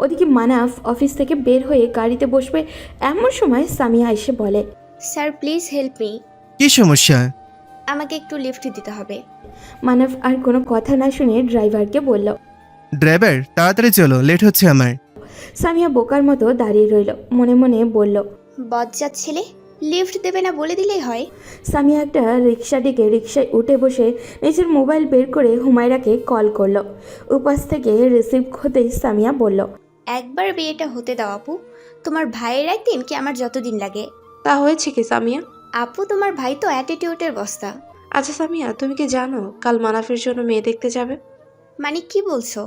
ওদিকে মানাফ অফিস থেকে বের হয়ে গাড়িতে বসবে, এমন সময় সামিয়া এসে বলে, স্যার প্লিজ হেল্প মি। কি সমস্যা? আমাকে একটু লিফট দিতে হবে। মানাফ আর কোনো কথা না শুনে ড্রাইভারকে বলল। ড্রাইভার তাড়াতাড়ি চলো, লেট হচ্ছে আমার। সামিয়া বোকার মতো দাঁড়িয়ে রইল, মনে মনে বলল, বজ্জাত ছেলে, লিফট দেবে না বলে দিলেই হয়। সামিয়া একটা রিক্সা ডেকে রিক্সায় উঠে বসে নিজের মোবাইল বের করে হুমায়রাকে কল করলো। উপাস থেকে রিসিভ হতেই সামিয়া বলল, একবার বিয়েটা হতে দাও আপু। তোমার ভাইয়ের একদিন কি আমার যতদিন লাগে। তা হয়েছে কি সামিয়া? আপু তোমার ভাই তো অ্যাটিটিউডের বস্তা। আচ্ছা সামিয়া, তুমি কি জানো কাল মানাফের জন্য মেয়ে দেখতে যাবে? মানে কি বলছো?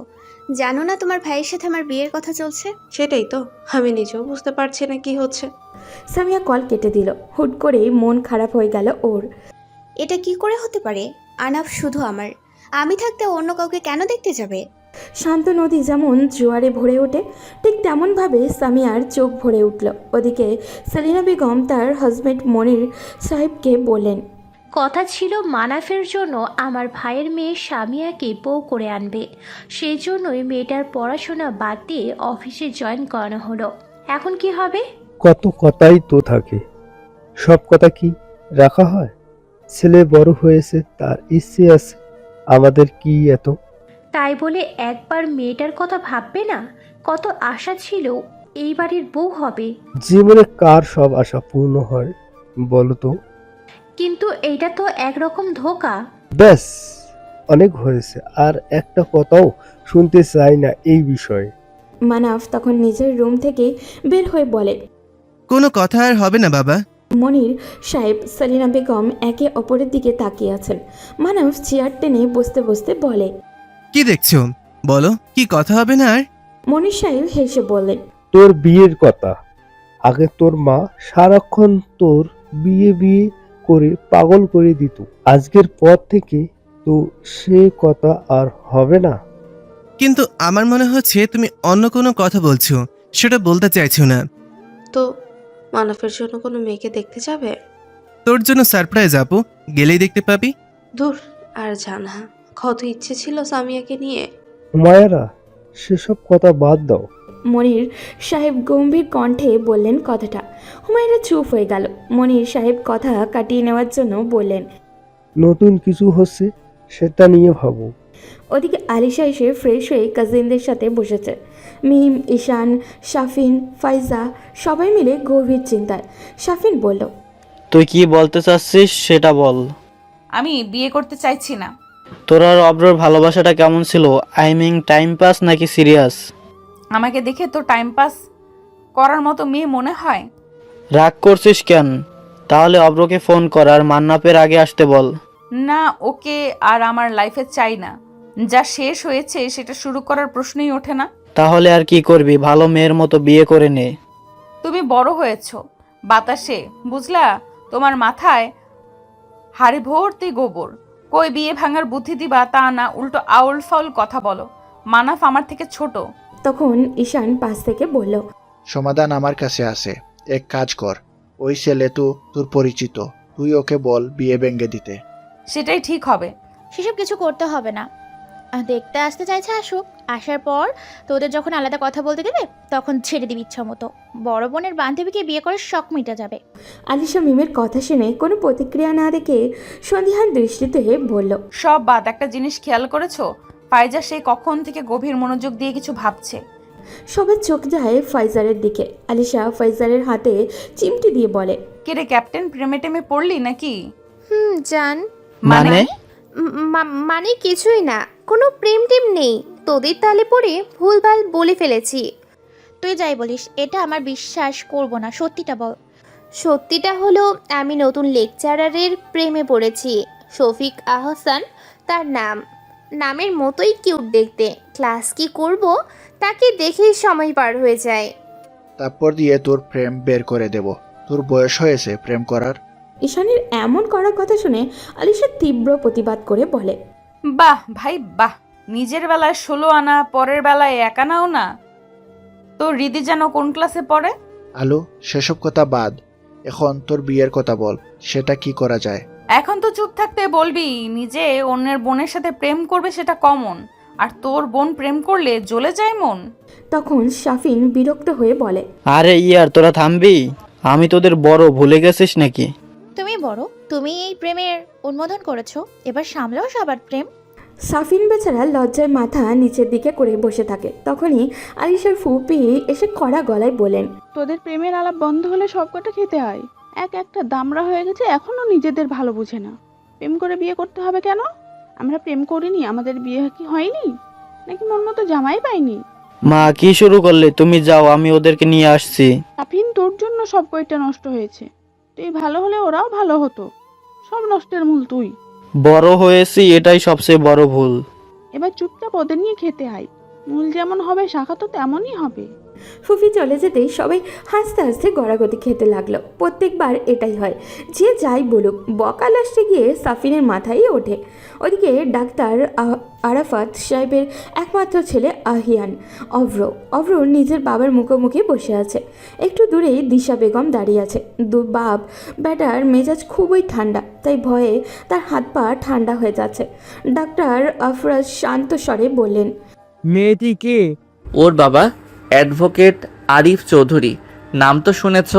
জানো না তোমার ভাইয়ের সাথে আমার বিয়ের কথা চলছে? সেটাই তো, আমি নিজেও বুঝতে পারছি না কি হচ্ছে। সামিয়া কল কেটে দিল। হুট করেই মন খারাপ হয়ে গেল ওর। এটা কি করে হতে পারে? আনাফ শুধু আমার, আমি থাকতে অন্য কাউকে কেন দেখতে যাবে? শান্ত নদী যেমন জোয়ারে ভরে ওঠে, ঠিক তেমনভাবে সামিয়ার চোখ ভরে উঠল। ওদিকে সেলিনা বেগম তার হাজব্যান্ড মনির সাহেবকে বললেন, কথা ছিল মানাফের জন্য আমার ভাইয়ের মেয়ে সামিয়াকে বউ করে আনবে। সেই জন্যই মেয়েটার পড়াশোনা বাদ দিয়ে অফিসে জয়েন করানো হলো। এখন কি হবে? কত কথাই তো থাকে, সব কথা কি রাখা হয়? ছেলে বড় হয়েছে, তার ইচ্ছে আছে, আমাদের কি এত? তাই বলে একবার মেয়েটার কথা ভাববে না? কত আশা ছিল এই বাড়ির বউ হবে। জীবনে কার সব আশা পূর্ণ হয় বলো তো? কিন্তু এইটা তো একরকম ধোঁকা। ব্যাস, অনেক হয়েছে, আর একটা কথাও শুনতে চাই না এই বিষয়ে। মানাফ তখন নিজের রুম থেকে বের হয়ে বলে, কোনো কথা আর হবে না বাবা। মনির সাহেব সেলিনা বেগম একে অপরের দিকে তাকিয়ে আছেন। মানাফ চেয়ার টেনে বসতে বসতে বলে, কি দেখছো বলো, কি কথা হবে না আর? মনির সাহেব হেসে বললেন, তোর বিয়ের কথা, আগে তোর মা সারাক্ষণ তোর বিয়ে বিয়ে করে পাগল করে দিত, আজকের পর থেকে তো সে কথা আর হবে না। কিন্তু আমার মনে হচ্ছে তুমি অন্য কোনো কথা বলছো, সেটা বলতে চাইছো না। তো মানাফের জন্য কোনো মেয়েকে দেখতে যাবে? তোর জন্য সারপ্রাইজ আপু, গেলেই দেখতে পাবি। দূর, আর জানা কত ইচ্ছে ছিল সামিয়াকে নিয়ে। হুমায়রা, সেসব কথা বাদ দাও। মনির সাহেব গম্ভীর কণ্ঠে বললেন কথাটা। হুমায়রা চুপ হয়ে গেল। মনির সাহেব কথা কাটিয়ে নেওয়ার জন্য বললেন, নতুন কিছু হচ্ছে সেটা নিয়ে ভাবো। ওদিকে আলিশা এসে ফ্রেশ হয়ে কাজিনদের সাথে বসেছে। মিম, ঈশান, শাফিন, ফাইজা সবাই মিলে গভীর চিন্তায়। শাফিন বলল, তুই কি বলতে চাচ্ছিস সেটা বল। আমি বিয়ে করতে চাইছি না। তোর আর অব্রর ভালোবাসাটা কেমন ছিল? আই মিন টাইম পাস নাকি সিরিয়াস? আমাকে দেখে তো টাইম পাস করার মতো মেয়ে মনে হয়? রাগ করছিস কেন? তাহলে অব্রকে ফোন কর আর মান্নাপের আগে আসতে বল। না, ওকে আর আমার লাইফে চাই না। যা শেষ হয়েছে সেটা শুরু করার প্রশ্নই ওঠে না। তাহলে আর কি করবি? ভালো মেয়ের মতো বিয়ে করে নে। তুমি বড় হয়েছো বাতাসে, বুঝলা? তোমার মাথায় হাড়ি ভর্তি গোবর। কই বিয়ে ভাঙার বুদ্ধি দিবা তা না, উল্টো আউল ফাউল কথা বলো। মানাফ আমার থেকে ছোট। তখন ঈশান পাশ থেকে বলল, সমাধান আমার কাছে আছে। এক কাজ কর, ওই ছেলে তো তোর পরিচিত, তুই ওকে বল বিয়ে ভেঙে দিতে। সেটাই ঠিক হবে। সেসব কিছু করতে হবে না। দেখতে আসতে চাইছে আসুক, আসার পর তোদের যখন আলাদা কথা বলতে দেবে তখন ছেড়ে দিবি ইচ্ছা মতো। বড় বোনের বান্ধবীকে বিয়ে করে শখ মিটে যাবে। আলিশা মিমের কথা শুনে কোনো প্রতিক্রিয়া না দেখে সন্দিহান দৃষ্টিতে বলল, সব বাদ, একটা জিনিস খেয়াল করেছো? ফাইজা সে কখন থেকে গভীর মনোযোগ দিয়ে কিছু ভাবছে। সবার চোখ যায় ফাইজারের দিকে। আলিশা ফাইজারের হাতে চিমটি দিয়ে বলে, কে রে ক্যাপ্টেন, প্রেমে টেমে পড়লি নাকি? জান, মানে? মানে কিছুই না, কোনো প্রেম টেম নেই। তোদের তালে পড়ে ভুলভাল বলে ফেলেছি। তুই যাই বলিস, এটা আমার বিশ্বাস করব না। সত্যিটা বল। সত্যিটা হলো আমি নতুন লেকচারারের প্রেমে পড়েছি। শফিক আহসান তার নাম। নামের মতোই কিউট দেখতে। ক্লাস কি করব তাকে দেখেই সময় পার হয়ে যায়। তারপর দিয়ে তোর প্রেম বের করে দেব। তোর বয়স হয়েছে প্রেম করার। ঈশানের এমন করার কথা শুনে আলিশা তীব্র প্রতিবাদ করে বলে, বাহ ভাই বাহ, নিজের বেলায় 16 আনা, পরের বেলায় 1 আনাও না। তো রিদি যেন কোন ক্লাসে পড়ে? আলো, সেসব কথা বাদ, এখন তোর বিয়ের কথা বল, সেটা কি করা যায়? এখন তো চুপ থাকতে বলবি। নিজে অন্যের বোনের সাথে প্রেম করবে সেটা কমন, আর তোর বোন প্রেম করলে জ্বলে যায় মন। তখন শাফিন বিরক্ত হয়ে বলে, আরে ইয়ার, তোরা থামবি? আমি তোদের বড়, ভুলে গেছিস নাকি? তুমি বড়, তুমি এই প্রেমের অনুমোদন করেছো, এবার সামলাও সবার প্রেম। সাফিন বেচারা লজ্জায় মাথা নিচের দিকে করে বসে থাকে। তখনই আলিশার ফুপি এসে কড়া গলায় বলেন, তোদের প্রেমের আলাপ বন্ধ হলে সবকটা খেতে হয়। একটা দামড়া হয়ে গেছে, এখনো নিজেদের ভালো বুঝে না। প্রেম করে বিয়ে করতে হবে কেন? আমরা প্রেম করিনি, আমাদের বিয়ে কি হয়নি? নাকি মন মতো জামাই পাইনি? মা, কি শুরু করলে? তুমি যাও, আমি ওদেরকে নিয়ে আসছি। আফিন, তোর জন্য সব কয়টা নষ্ট হয়েছে। তুই ভালো হলে ওরাও ভালো হতো। সব নষ্টের মূল তুই। বড় হয়েছি, এটাই সবচেয়ে বড় ভুল। এবার চুপচাপ ওদের নিয়ে খেতে হয়। মূল যেমন হবে শাখা তো তেমনই হবে। ফুফি চলে যেতেই সবাই হাসতে হাসতে গড়াগড়ি খেতে লাগলো। প্রত্যেকবার এটাই হয়, যে যাই বলুক বকা লাস্টে গিয়ে সাফিনের মাথায় ওঠে। ওদিকে ডাক্তার আরাফাত সাহেবের একমাত্র ছেলে আহিয়ান অভ্র নিজের বাবার মুখোমুখি বসে আছে। একটু দূরেই দিশা বেগম দাঁড়িয়ে আছে। বাপ ব্যাটার মেজাজ খুবই ঠান্ডা, তাই ভয়ে তার হাত পা ঠান্ডা হয়ে যাচ্ছে। ডাক্তার আফরাজ শান্ত স্বরে বললেন, মেয়েটি কে? ওর বাবা অ্যাডভোকেট আরিফ চৌধুরী, নাম তো শুনেছ।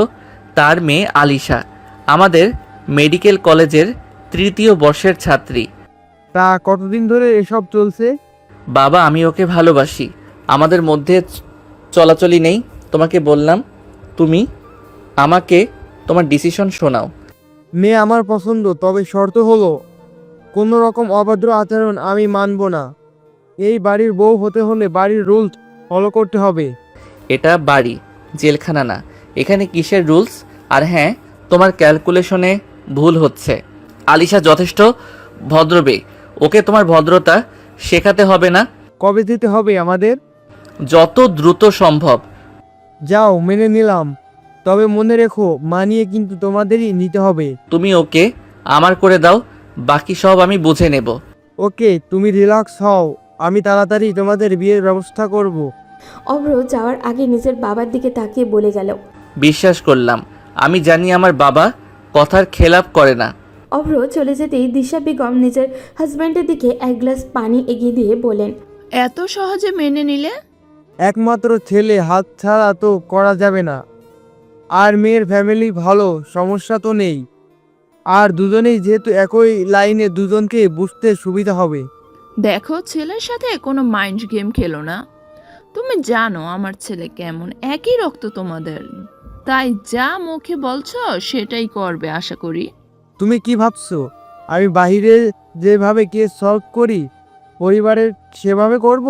তার মেয়ে আলিশা আমাদের মেডিকেল কলেজের 3য় বর্ষের ছাত্রী। তা কতদিন ধরে এসব চলছে? বাবা, আমি ওকে ভালোবাসি, আমাদের মধ্যে চলাচলই নেই। তোমাকে বললাম, তুমি আমাকে তোমার ডিসিশন শোনাও। মেয়ে আমার পছন্দ, তবে শর্ত হলো কোনো রকম অভদ্র আচরণ আমি মানব না। এই বাড়ির বউ হতে হলে বাড়ির রুলস ফলো করতে হবে। এটা বাড়ি, জেলখানা না। এখানে কিসের রুলস? আর হ্যাঁ, তোমার ক্যালকুলেশনে ভুল হচ্ছে। আলিশা যথেষ্ট ভদ্রবে, ওকে তোমার ভদ্রতা শেখাতে হবে না। কবে দিতে হবে আমাদের? যত দ্রুত সম্ভব। যাও, মেনে নিলাম, তবে মনে রেখো মানিয়ে কিন্তু তোমাদেরই নিতে হবে। তুমি ওকে আমার করে দাও, বাকি সব আমি বুঝে নেব। ওকে, তুমি রিল্যাক্স হও, আমি তাড়াতাড়ি তোমাদের বিয়ের ব্যবস্থা করব। অভ্র যাওয়ার আগে নিজের বাবার দিকে তাকিয়ে বলে গেল, বিশ্বাস করলাম, আমি জানি আমার বাবা কথার খেলাপ করে না। অভ্র চলে যেতেই দিশা বেগম নিজের হাজব্যান্ডের দিকে এক গ্লাস পানি এগিয়ে দিয়ে বলেন, এত সহজে মেনে নিলে? একমাত্র ছেলে, হাত ছাড়া তো করা যাবে না। আর মেয়ের ফ্যামিলি ভালো, সমস্যা তো নেই। আর দুজনেই যেহেতু একই লাইনে, দুজনকে বুঝতে সুবিধা হবে। দেখো, ছেলের সাথে কোনো মাইন্ড গেম খেলো না। তুমি জানো আমার ছেলে কেমন, একই রক্ত তোমাদের। তাই যা মুখে বলছো সেটাই করবে আশা করি। তুমি কি ভাবছো আমি বাইরে যেভাবে কেস সলভ করি পরিবারের সেভাবে করব?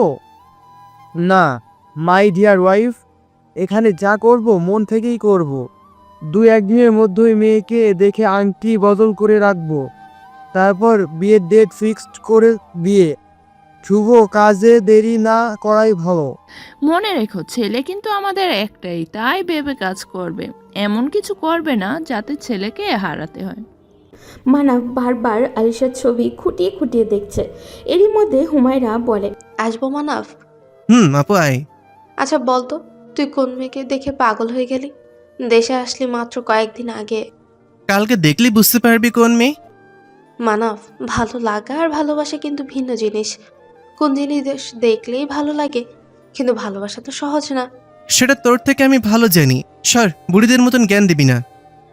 না মাই ডিয়ার ওয়াইফ, এখানে যা করব মন থেকেই করব। 2-1 দিনের মধ্যেই মেয়েকে দেখে আংটি বদল করে রাখবো, তারপর বিয়ের ডেট ফিক্সড করে বিয়ে। শুভ কাজে দেরি না করাই ভালো। মনে রেখো, ছেলে কিন্তু আমাদের একটাই, তাই ভেবে কাজ করবে। এমন কিছু করবে না যাতে ছেলেকে হারাতে হয়। মানাফ বারবার আলিশার ছবি খুঁটিয়ে খুঁটিয়ে দেখছে। এরই মধ্যে হুমায়রা বলে, আসবো মানাফ? আপু আয়। আচ্ছা বলতো, তুই কোন মেয়েকে দেখে পাগল হয়ে গেলি? দেশে আসলি মাত্র কয়েকদিন আগে। কালকে দেখলি বুঝতে পারবি কোন মেয়ে। মানাফ, ভালো লাগা আর ভালোবাসা কিন্তু ভিন্ন জিনিস। কোন জিনিস দেখলেই ভালো লাগে, কিন্তু ভালোবাসা তো সহজ না। সেটা তোর থেকে আমি ভালো জানি। সর, বুড়িদের মতন জ্ঞান দিবি না।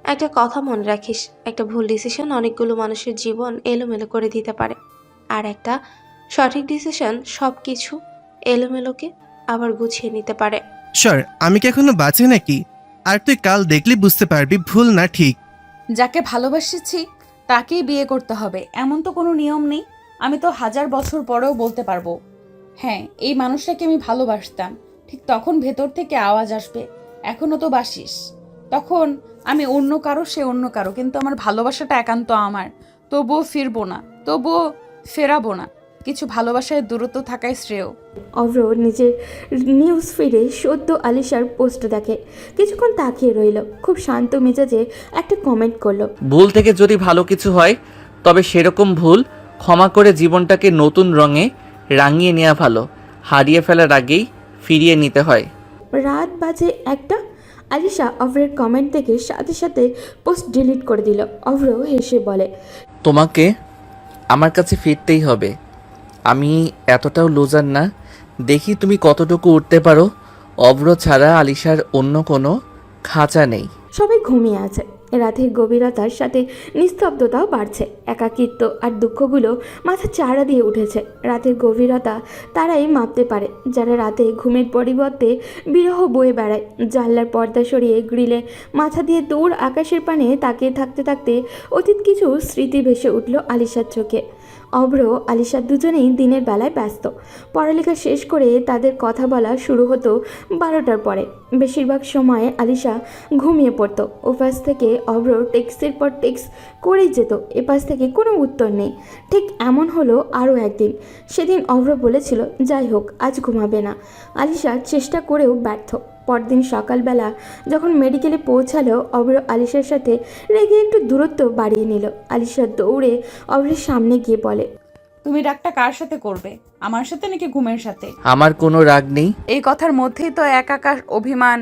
একটা কথা মনে রাখিস, একটা ভুল ডিসিশন অনেকগুলো মানুষের জীবন এলোমেলো করে দিতে পারে, আর একটা সঠিক ডিসিশন সব কিছু এলোমেলোকে আবার গুছিয়ে নিতে পারে। সর, আমি কি এখনো বাঁচি নাকি? আর তুই কাল দেখলি বুঝতে পারবি ভুল না ঠিক। যাকে ভালোবাসেছি তাকেই বিয়ে করতে হবে এমন তো কোনো নিয়ম নেই। আমি তো 1000 বছর পরেও বলতে পারবো, হ্যাঁ এই মানুষটাকে আমি ভালোবাসতাম। ঠিক তখন ভেতর থেকে আওয়াজ আসবে, এখনো তো বাসিস। তখন আমি অন্য কারো, সে অন্য কারো, কিন্তু আমার ভালোবাসাটা একান্ত আমার। তবুও ফিরবো না, তবুও ফেরাবো না। কিছু ভালোবাসায় দূরত্ব থাকাই শ্রেয়। অভ্র নিজের নিউজ ফিডে সদ্য আলিশার পোস্ট দেখে। কিছুক্ষণ তাকিয়ে রইল, খুব শান্ত মেজাজে একটা কমেন্ট করলো, ভুল থেকে যদি ভালো কিছু হয় তবে সেরকম ভুল ক্ষমা করে জীবনটাকে নতুন রঙে রাঙিয়ে নেওয়া ভালো। হারিয়ে ফেলার আগেই ফিরিয়ে নিতে হয়। রাত বাজে 1টা। আলিশা অভ্রের কমেন্ট দেখে সাথে সাথে পোস্ট ডিলিট করে দিল। অভ্র হেসে বলে, তোমাকে আমার কাছে ফিরতেই হবে। আমি এতটাও লুজার না, দেখি তুমি কতটুকু উঠতে পারো। অভ্র ছাড়া আলিশার অন্য কোনো খাঁচা নেই। সবাই ঘুমিয়ে আছে। রাতের গভীরতার সাথে নিস্তব্ধতাও বাড়ছে। একাকিত্ব আর দুঃখগুলো মাথা চাড়া দিয়ে উঠেছে। রাতের গভীরতা তারাই মাপতে পারে যারা রাতে ঘুমের পরিবর্তে বিরহ বয়ে বেড়ায়। জানলার পর্দা সরিয়ে গ্রিলে মাথা দিয়ে দূর আকাশের পানে তাকিয়ে থাকতে থাকতে অতীত কিছু স্মৃতি ভেসে উঠল আলিশার চোখে। অভ্র আলিশা দুজনেই দিনের বেলায় ব্যস্ত। পড়ালেখা শেষ করে তাদের কথা বলা শুরু হতো 12টার পরে। বেশিরভাগ সময়ে আলিশা ঘুমিয়ে পড়তো। ওপাশ থেকে অভ্র টেক্সটের পর টেক্সট করেই যেত, এপাশ থেকে কোনো উত্তর নেই। ঠিক এমন হলো আরও একদিন। সেদিন অভ্র বলেছিল যাই হোক আজ ঘুমাবে না। আলিশা চেষ্টা করেও ব্যর্থ। পরদিন সকালবেলা যখন মেডিকেলে পৌঁছালো, অভ্র আলিশার সাথে রেগে একটু দূরত্ব বাড়িয়ে নিল। আলিশা দৌড়ে অভ্রের সামনে গিয়ে বলে, তুমি রাগটা কার সাথে করবে, আমার সাথে নাকি ঘুমের সাথে? আমার কোনো রাগ নেই। এই কথার মধ্যেই তো একাকার অভিমান,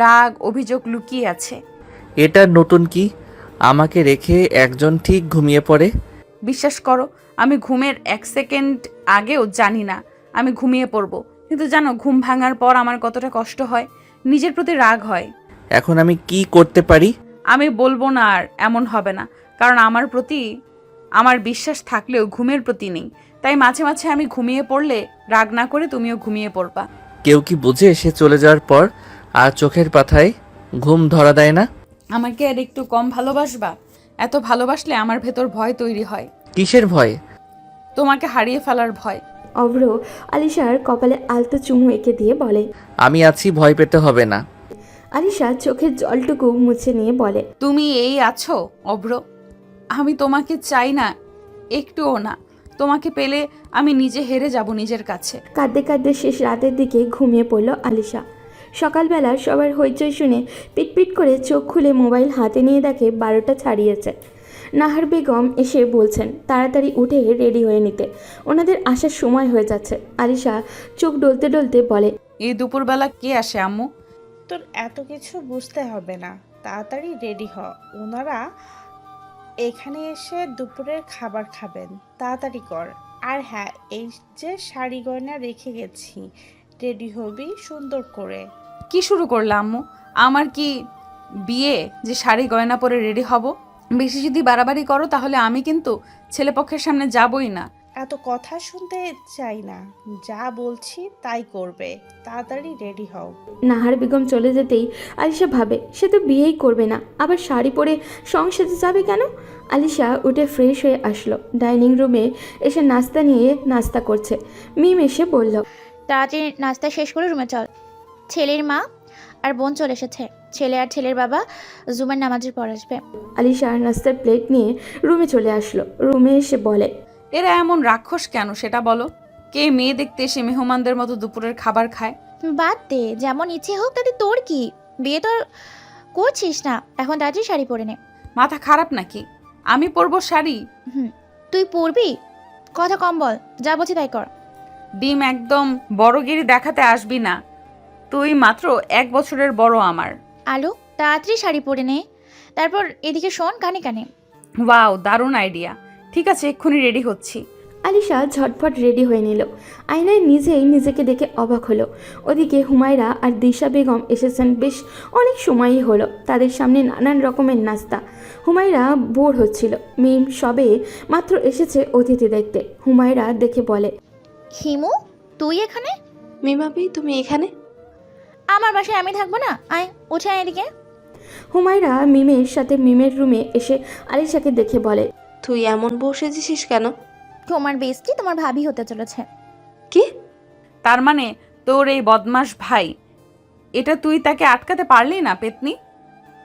রাগ, অভিযোগ লুকিয়ে আছে। এটা নতুন কি? আমাকে রেখে একজন ঠিক ঘুমিয়ে পড়ে। বিশ্বাস করো, আমি ঘুমের 1 সেকেন্ড আগেও জানি না আমি ঘুমিয়ে পড়বো, কিন্তু জানো ঘুম ভাঙার পর আমার কতটা কষ্ট হয়, নিজের প্রতি রাগ হয়। এখন আমি কি করতে পারি? আমি বলবো না, আর এমন হবে না, কারণ আমার প্রতি আমার বিশ্বাস থাকলেও ঘুমের প্রতি নেই। তাই মাঝে মাঝে আমি ঘুমিয়ে পড়লে রাগ না করে তুমিও ঘুমিয়ে পড়বা। কেউ কি বুঝে সে চলে যাওয়ার পর আর চোখের পাতায় ঘুম ধরা দেয় না? আমাকে আর একটু কম ভালোবাসবা? এত ভালোবাসলে আমার ভেতর ভয় তৈরি হয়। কিসের ভয়? তোমাকে হারিয়ে ফেলার ভয়। অভ্র আলিশার কপালে আলতো চুমু এঁকে দিয়ে বলে, আমি আছি, ভয় পেতে হবে না। আলিশা চোখের জলটুকু মুছে নিয়ে বলে, তুমি এই আছো অভ্র, আমি তোমাকে চাই না, একটুও না। তোমাকে পেলে আমি নিজে হেরে যাব নিজের কাছে। কাঁদতে কাঁদতে শেষ রাতের দিকে ঘুমিয়ে পড়ল আলিশা। সকালবেলা সবার হইচই শুনে পিটপিট করে চোখ খুলে মোবাইল হাতে নিয়ে দেখে 12টা ছাড়িয়েছে। নাহার বেগম এসে বলছেন তাড়াতাড়ি উঠে রেডি হয়ে নিতে, ওনাদের আসার সময় হয়ে যাচ্ছে। আলিশা চোখ ডলতে ডলতে বলে, এই দুপুরবেলা কে আসে আম্মু? তোর এত কিছু বুঝতে হবে না, তাড়াতাড়ি রেডি হ। ওনারা এখানে এসে দুপুরের খাবার খাবেন, তাড়াতাড়ি কর। আর হ্যাঁ, এই যে শাড়ি গয়না রেখে গেছি, রেডি হবি সুন্দর করে। কি শুরু করলে আম্মু? আমার কি বিয়ে যে শাড়ি গয়না পরে রেডি হব? বেশি যদি বাড়াবাড়ি করো তাহলে আমি কিন্তু ছেলেপক্ষের সামনে যাবই না। এত কথা শুনতে চাই না, যা বলছি তাই করবে, তাড়াতাড়ি রেডি হও। নাহার বেগম চলে যেতেই আলিশা ভাবে সে তো বিয়েই করবে না, আবার শাড়ি পরে সংসারে যাবে কেন? আলিশা উঠে ফ্রেশ হয়ে আসলো। ডাইনিং রুমে এসে নাস্তা নিয়ে নাস্তা করছে। মিম এসে বলল, তাড়াতাড়ি নাস্তা শেষ করে রুমে চল। ছেলের মা আর বোন চলে এসেছে। ছেলে আর ছেলের বাবা জুমার নামাজের পর আসবে। আলিশা নাস্তার প্লেট নিয়ে রুমে চলে আসলো। রুমে এসে বলে, এরা এমন রাক্ষস কেন সেটা বলো। কে মেয়ে দেখতে এসে মেহমানদের মতো দুপুরের খাবার খায়? বাদ দে, যেমন ইচ্ছে হোক, তাতে তোর কি? বিয়ে তো করছিস না, এখন তাড়াতাড়ি শাড়ি পরে নে। মাথা খারাপ নাকি? আমি পরবো শাড়ি? তুই পরবি? কথা কম বল, যা বলছি তাই কর। ডিম একদম বড়গিরি দেখাতে আসবি না। তুই মাত্র 1 বছরের বড় আমার। আলো, তাড়াতাড়ি শাড়ি পরে নে। তারপর এদিকে শোন, কানে কানে। ওয়াও, দারুণ আইডিয়া। ঠিক আছে, এক্ষুনি রেডি হচ্ছি। আলিশা ঝটফট রেডি হয়ে নিল। আয়নায় নিজেই নিজেকে দেখে অবাক হলো। ওদিকে হুমায়রা আর দিশা বেগম এসেছেন বেশ অনেক সময়ই হলো। তাদের সামনে নানান রকমের নাস্তা। হুমায়রা বোর হচ্ছিল। মিম সবে মাত্র এসেছে অতিথি দেখতে। হুমায়রা দেখে বলে, হিমু, তুই এখানে? মিমাবি, তুমি এখানে? আমার বাসায় আমি থাকবো না? আয়, উঠে আয় এদিকে। হুমায়রা মিমের সাথে মিমের রুমে এসে আলিশাকে দেখে বলে, তুই এমন বসেছিস কেন? তোমার বেস্টি তোমার ভাবি হতে চলেছে। কি? তার মানে তোর এই বদমাস ভাই, এটা তুই তাকে আটকাতে পারলি না পেতনি?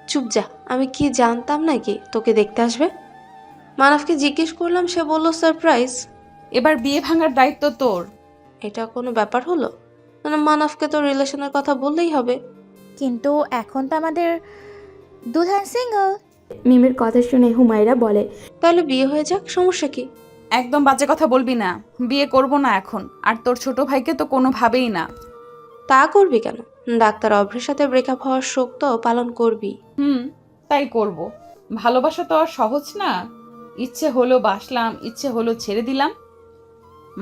চুপ যা, আমি কি জানতাম নাকি তোকে দেখতে আসবে? মানবকে জিজ্ঞেস করলাম, সে বলল সারপ্রাইজ। এবার বিয়ে ভাঙার দায়িত্ব তোর। এটা কোনো ব্যাপার হলো? মানে মানবকে তো রিলেশনের কথা বললেই হবে। কিন্তু এখন তো আমাদের দুধান সিঙ্গেল। মিমের কথা শুনে হুমায়রা বলে, তাহলে বিয়ে হয়ে যাক, সমস্যা কি? একদম বাজে কথা বলবি না। বিয়ে করব না এখন। আর তোর ছোট ভাইকে তো কোনোভাবেই না। তা করবি কেন? ডাক্তার অভ্রের সাথে ব্রেকআপ হওয়ার শোক তো পালন করবি। তাই করব। ভালোবাসা তো আর সহজ না। ইচ্ছে হলো বাসলাম, ইচ্ছে হলো ছেড়ে দিলাম।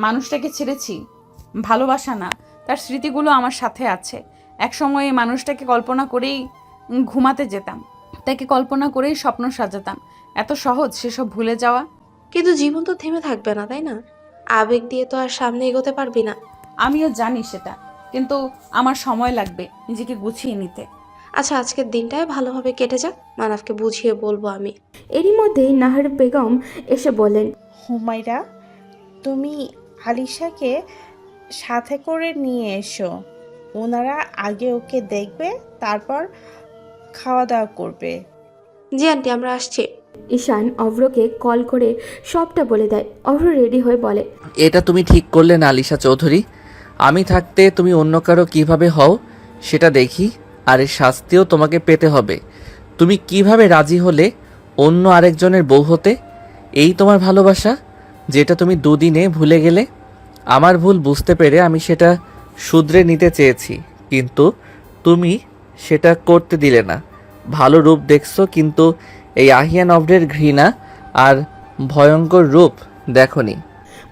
মানুষটাকে ছেড়েছি, ভালোবাসা না, তার স্মৃতিগুলো আমার সাথে আছে। এক সময় এই মানুষটাকে কল্পনা করেই ঘুমাতে যেতাম, তাকে কল্পনা করেই স্বপ্ন সাজাতাম। এত সহজ সেসব ভুলে যাওয়া? কিন্তু জীবন তো থেমে থাকবে না, তাই না? আবেগ দিয়ে তো আর সামনে এগোতে পারবি না। আমিও জানি সেটা, কিন্তু আমার সময় লাগবে নিজেকে গুছিয়ে নিতে। আচ্ছা, আজকের দিনটাই ভালোভাবে কেটে যাক, মানবকে বুঝিয়ে বলবো আমি। এরই মধ্যেই নাহার বেগম এসে বললেন, হুমায়রা, তুমি আলিশাকে সাথে করে নিয়ে এসো। ওনারা আগে ওকে দেখবে, তারপর খাওয়া দাওয়া করবে। জি আন্টি, আমরা আসছি। ঈশান অভ্রকে কল করে সবটা বলে দেয়। অভ্র রেডি হয়ে বলে, এটা তুমি ঠিক করলে না আলিশা চৌধুরী। আমি থাকতে তুমি অন্য কারো কিভাবে হও সেটা দেখি, আর এর শাস্তিও তোমাকে পেতে হবে। তুমি কিভাবে রাজি হলে অন্য আরেকজনের বউ হতে? এই তোমার ভালোবাসা, যেটা তুমি দুদিনে ভুলে গেলে? আমার ভুল বুঝতে পেরে আমি সেটা শুধরে নিতে চেয়েছি, কিন্তু তুমি সেটা করতে দিলে না। ভালো রূপ দেখছো, কিন্তু এই আহিয়ান অভ্রের ঘৃণা আর ভয়ঙ্কর রূপ দেখনি।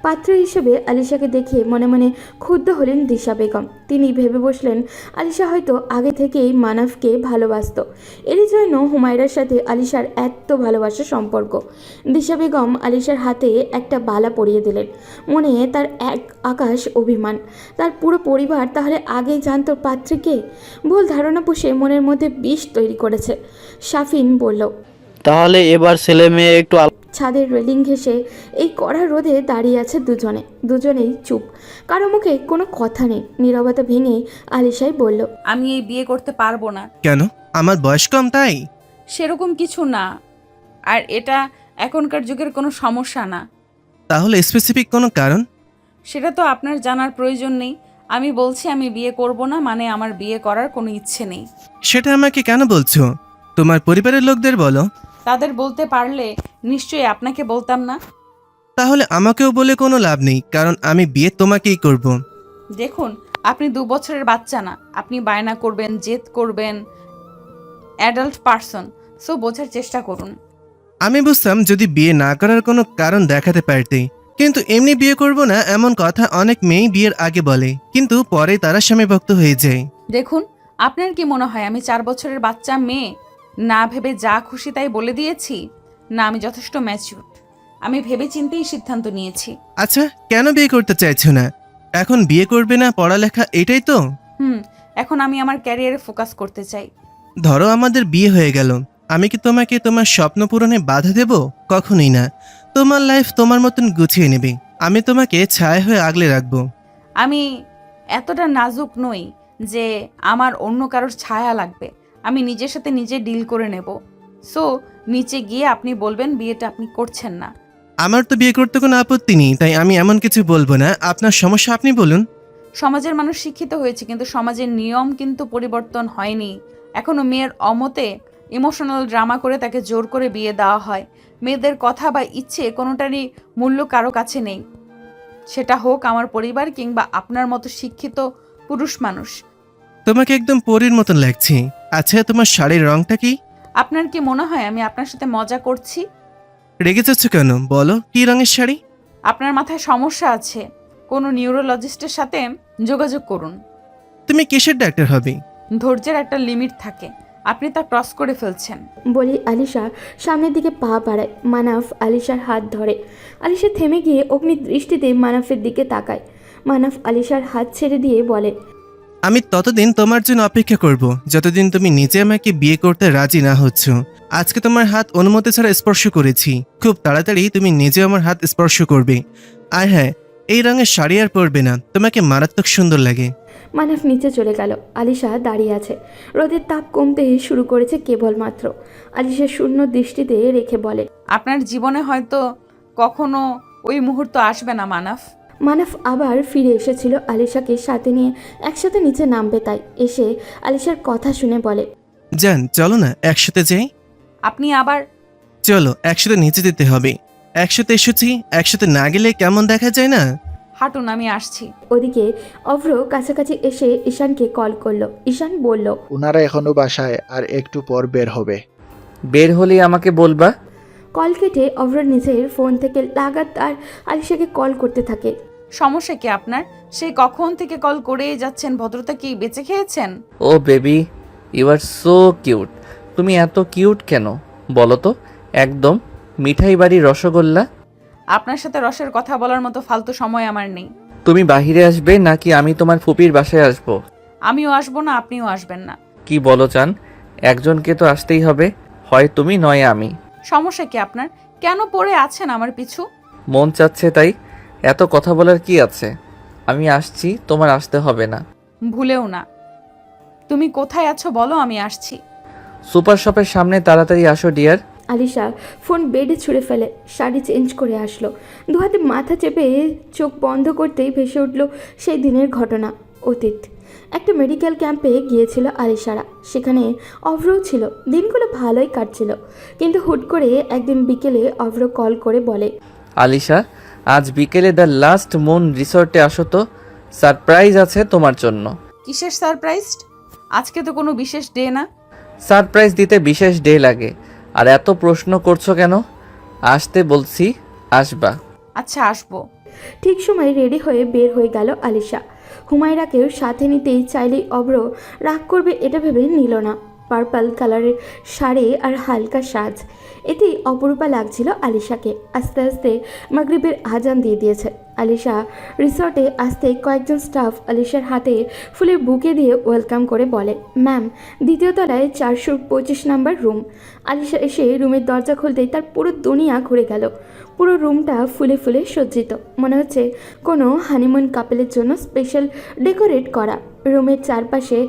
পাত্র হিসেবে আলিশাকে দেখে মনে মনে ক্ষুব্ধ হলেন দিশা বেগম। তিনি ভেবে বসলেন আলিশা হয়তো আগে থেকেই মানবকে ভালোবাসতো। এরই জন্য হুমায়রার সাথে আলিশার এত ভালোবাসার সম্পর্ক। দিশা বেগম আলিশার হাতে একটা বালা পরিয়ে দিলেন। মনে তার এক আকাশ অভিমান। তার পুরো পরিবার তাহলে আগেই জানতো পাত্রীকে? ভুল ধারণা পুষে মনের মধ্যে বিষ তৈরি করেছে। শাফিন বলল, তাহলে এবার ছেলে মেয়ে একটু ছাদের রেলিং ঘেঁষে এই কড়া রোদে দাঁড়িয়ে আছে দুজনেই চুপ। কারো মুখে কোনো কথা নেই। নীরবতা ভেঙে আলিশাই বলল, আমি এই বিয়ে করতে পারবো না। কেন? আমার বয়স কম তাই? সেরকম কিছু না, আর এটা এখনকার যুগের কোনো সমস্যা না। তাহলে স্পেসিফিক কোনো কারণ? সেটা তো আপনার জানার প্রয়োজন নেই। আমি বলছি আমি বিয়ে করব না, মানে আমার বিয়ে করার কোনো ইচ্ছে নেই। সেটা আমাকে কেন বলছো? তোমার পরিবারের লোকদের বলো। তাদের বলতে পারলে নিশ্চয়ই আপনাকে বলতাম না। তাহলে আমাকেও বলে কোনো লাভ নেই, কারণ আমি বিয়ে তোমাকেই করব। দেখুন, আপনি 2 বছরের বাচ্চা না। আপনি বায়না করবেন, জেদ করবেন, অ্যাডাল্ট পারসন। সো বোঝার চেষ্টা করুন। আমি বুঝতাম যদি বিয়ে না করার কোনো কারণ দেখাতে পারতে, কিন্তু এমনি বিয়ে করব না এমন কথা অনেক মেয়েই বিয়ের আগে বলে, কিন্তু পরে তারা স্বামীভক্ত হয়ে যায়। দেখুন, আপনার কি মনে হয় আমি 4 বছরের বাচ্চা মেয়ে? না ভেবে যা খুশি তাই বলে দিয়েছি? না, আমি যথেষ্ট ম্যাচিউর। আমি ভেবে চিন্তেই সিদ্ধান্ত নিয়েছি। আচ্ছা, কেন বিয়ে করতে চাইছো না? এখন বিয়ে করবে না, পড়ালেখা, এটাই তো? এখন আমি আমার ক্যারিয়ারে ফোকাস করতে চাই। ধরো আমাদের বিয়ে হয়ে গেল, আমি কি তোমাকে তোমার স্বপ্ন পূরণে বাধা দেব? কখনোই না। তোমার লাইফ তোমার মতন গুছিয়ে নেবে, আমি তোমাকে ছায়া হয়ে আগলে রাখবো। আমি এতটা নাজুক নই যে আমার অন্য কারোর ছায়া লাগবে, আমি নিজের সাথে নিজে ডিল করে নেব। সো নিচে গিয়ে আপনি বলবেন বিয়েটা আপনি করছেন না। আমার তো বিয়ে করতে কোনো আপত্তি নেই, তাই আমি এমন কিছু বলবো না। আপনার সমস্যা আপনি বলুন। সমাজের মানুষ শিক্ষিত হয়েছে, কিন্তু সমাজের নিয়ম কিন্তু পরিবর্তন হয়নি। এখনো মেয়ের অমতে ইমোশনাল ড্রামা করে তাকে জোর করে বিয়ে দেওয়া হয়। মেয়েদের কথা বা ইচ্ছে কোনোটারই মূল্য কারো কাছে নেই, সেটা হোক আমার পরিবার কিংবা আপনার মতো শিক্ষিত পুরুষ মানুষ। তোমাকে একদম পরীর মতন লাগছে। আচ্ছা, তোমার শাড়ির রংটা কি? আপনার কি মনে হয় আমি আপনার সাথে মজা করছি? রেগে যাচ্ছ কেন? বলো, কি রঙের শাড়ি? আপনার মাথায় সমস্যা আছে, কোনো নিউরোলজিস্টের সাথে যোগাযোগ করুন। তুমি কিসের ডাক্তার হবে? ধৈর্যের একটা লিমিট থাকে, আপনি তা ক্রস করে ফেলছেন। বলি আলিশা সামনের দিকে পা বাড়ায়। মানাফ আলিশার হাত ধরে। আলিশা থেমে গিয়ে অগ্নি দৃষ্টিতে মানাফের দিকে তাকায়। মানাফ আলিশার হাত ছেড়ে দিয়ে বলে, আমি ততদিন তোমার জন্য অপেক্ষা করব যতদিন তুমি নিজে আমাকে বিয়ে করতে রাজি না হচ্ছ। আজকে তোমার হাত অনুমতি ছাড়া স্পর্শ করেছি, খুব তাড়াতাড়ি তুমি নিজে আমার হাত স্পর্শ করবে। আর হ্যাঁ, এই রঙের শাড়ি আর পরবে না, তোমাকে মারাত্মক সুন্দর লাগে। মানাফ নিচে চলে গেল। আলিশা দাঁড়িয়ে আছে। রোদের তাপ কমতে শুরু করেছে কেবলমাত্র। আলিশা শূন্য দৃষ্টিতে রেখে বলে, আপনার জীবনে হয়তো কখনো ওই মুহূর্ত আসবে না মানাফ। মানাফ আবার ফিরে এসেছিল আলিশাকে সাথে নিয়ে একসাথে নিচে নামবে, তাই এসে আলিশার কথা শুনে বলে, জান চলো না একসাথে যাই। আপনি আবার? চলো একসাথে নিচে যেতে হবে। একসাথে এসেছি, একসাথে না গেলে কেমন দেখা যায় না? হাঁটুন, আমি আসছি। ওদিকে অভ্র কাছাকাছি এসে ঈশানকে কল করলো। ঈশান বলল, ওনারা এখনো বাসায়, আর একটু পর বের হবে। বের হলেই আমাকে বলবা। কল কেটে অভ্র নিজের ফোন থেকে লাগাতার আলিশাকে কল করতে থাকে। সমস্যা কি আপনার? সেই কখন থেকে কল করেই যাচ্ছেন, ভদ্রতা কি বেঁচে খেয়েছেন? ও baby, you are so cute. তুমি এত কিউট কেন বলো তো? একদম মিঠাই বাড়ির রসগোল্লা। আপনার সাথে রসের কথা বলার মতো ফালতু সময় আমার নেই। তুমি বাহিরে আসবে নাকি আমি তোমার ফুপির বাসায় আসবো? আমিও আসবো না, আপনিও আসবেন না। কি বলো চান? একজনকে তো আসতেই হবে, হয় তুমি নয় আমি। সমস্যা কি আপনার? কেন পড়ে আছেন আমার পিছু? মন চাচ্ছে তাই। এত কথা বলার কি আছে? আমি আসছি, তোমার আসতে হবে না। ভুলেও না। তুমি কোথায় আছো বলো, আমি আসছি। সুপার শপের সামনে, তাড়াতাড়ি আসো ডিয়ার। আলিশা ফোন বেডে ছুঁড়ে ফেলে, শাড়ি চেঞ্জ করে আসলো। দু হাতে মাথা চেপে চোখ বন্ধ করতেই ভেসে উঠল সেই দিনের ঘটনা, অতীত। একটা মেডিকেল ক্যাম্পে গিয়েছিল আলিশারা, সেখানে অভ্রও ছিল। দিনগুলো ভালোই কাটছিল, কিন্তু হুট করে একদিন বিকেলে অভ্র কল করে বলে, আলিশা, আজ বিকেলে দ্য লাস্ট মুন রিসর্টে আসো তো, সারপ্রাইজ আছে তোমার জন্য। কিসের সারপ্রাইজ? আজকে তো কোনো বিশেষ ডে না। সারপ্রাইজ দিতে বিশেষ ডে লাগে, আর এত প্রশ্ন করছো কেন? আসতে বলছি, আসবা। আচ্ছা আসবো। ঠিক সময় রেডি হয়ে বের হয়ে গেল আলিশা। হুমায়রাকেও সাথে নিতেই চাইলেই অভ্র রাগ করবে এটা ভেবে নিল না। পার্পল কালারের শাড়ি আর হালকা সাজ, এতেই অপরূপা লাগছিল আলিশাকে। আস্তে আস্তে মাগরিবের আজান দিয়ে দিয়েছে। আলিশা রিসর্টে আসতে কয়েকজন স্টাফ আলিশার হাতে ফুলের বুকে দিয়ে ওয়েলকাম করে বলে, ম্যাম, দ্বিতীয় তলায় 425 নাম্বার রুম। আলিশা এসে রুমের দরজা খুলতেই তার পুরো দুনিয়া ঘুরে গেল। পুরো রুমটা ফুলে ফুলে সজ্জিত, মনে হচ্ছে কোনো হানিমুন কাপেলের জন্য স্পেশাল ডেকোরেট করা। রুমের চারপাশে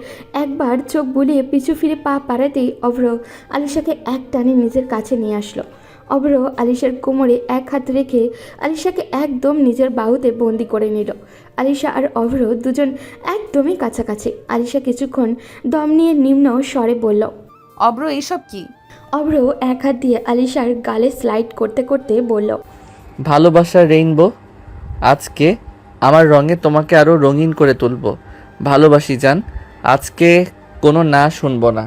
একবার চোখ বুলিয়ে পিছু ফিরে পা পাড়াতেই অভ্র আলিশাকে এক টানে নিজের কাছে নিয়ে আসলো। অভ্র আলিশার কোমরে এক হাত রেখে আলিশাকে একদম নিজের বাহুতে বন্দি করে নিল। আলিশা আর অভ্র দুজন একদমই কাছাকাছি। আলিশা কিছুক্ষণ দম নিয়ে নিম্ন স্বরে বলল, অভ্র এইসব কি? অভ্র এক হাত দিয়ে আলিশার গালে স্লাইড করতে করতে বলল, ভালোবাসার রেইনবো, আজকে আমার রঙে তোমাকে আরও রঙিন করে তুলবো। ভালোবাসি জান, আজকে কোনো না শুনবো না।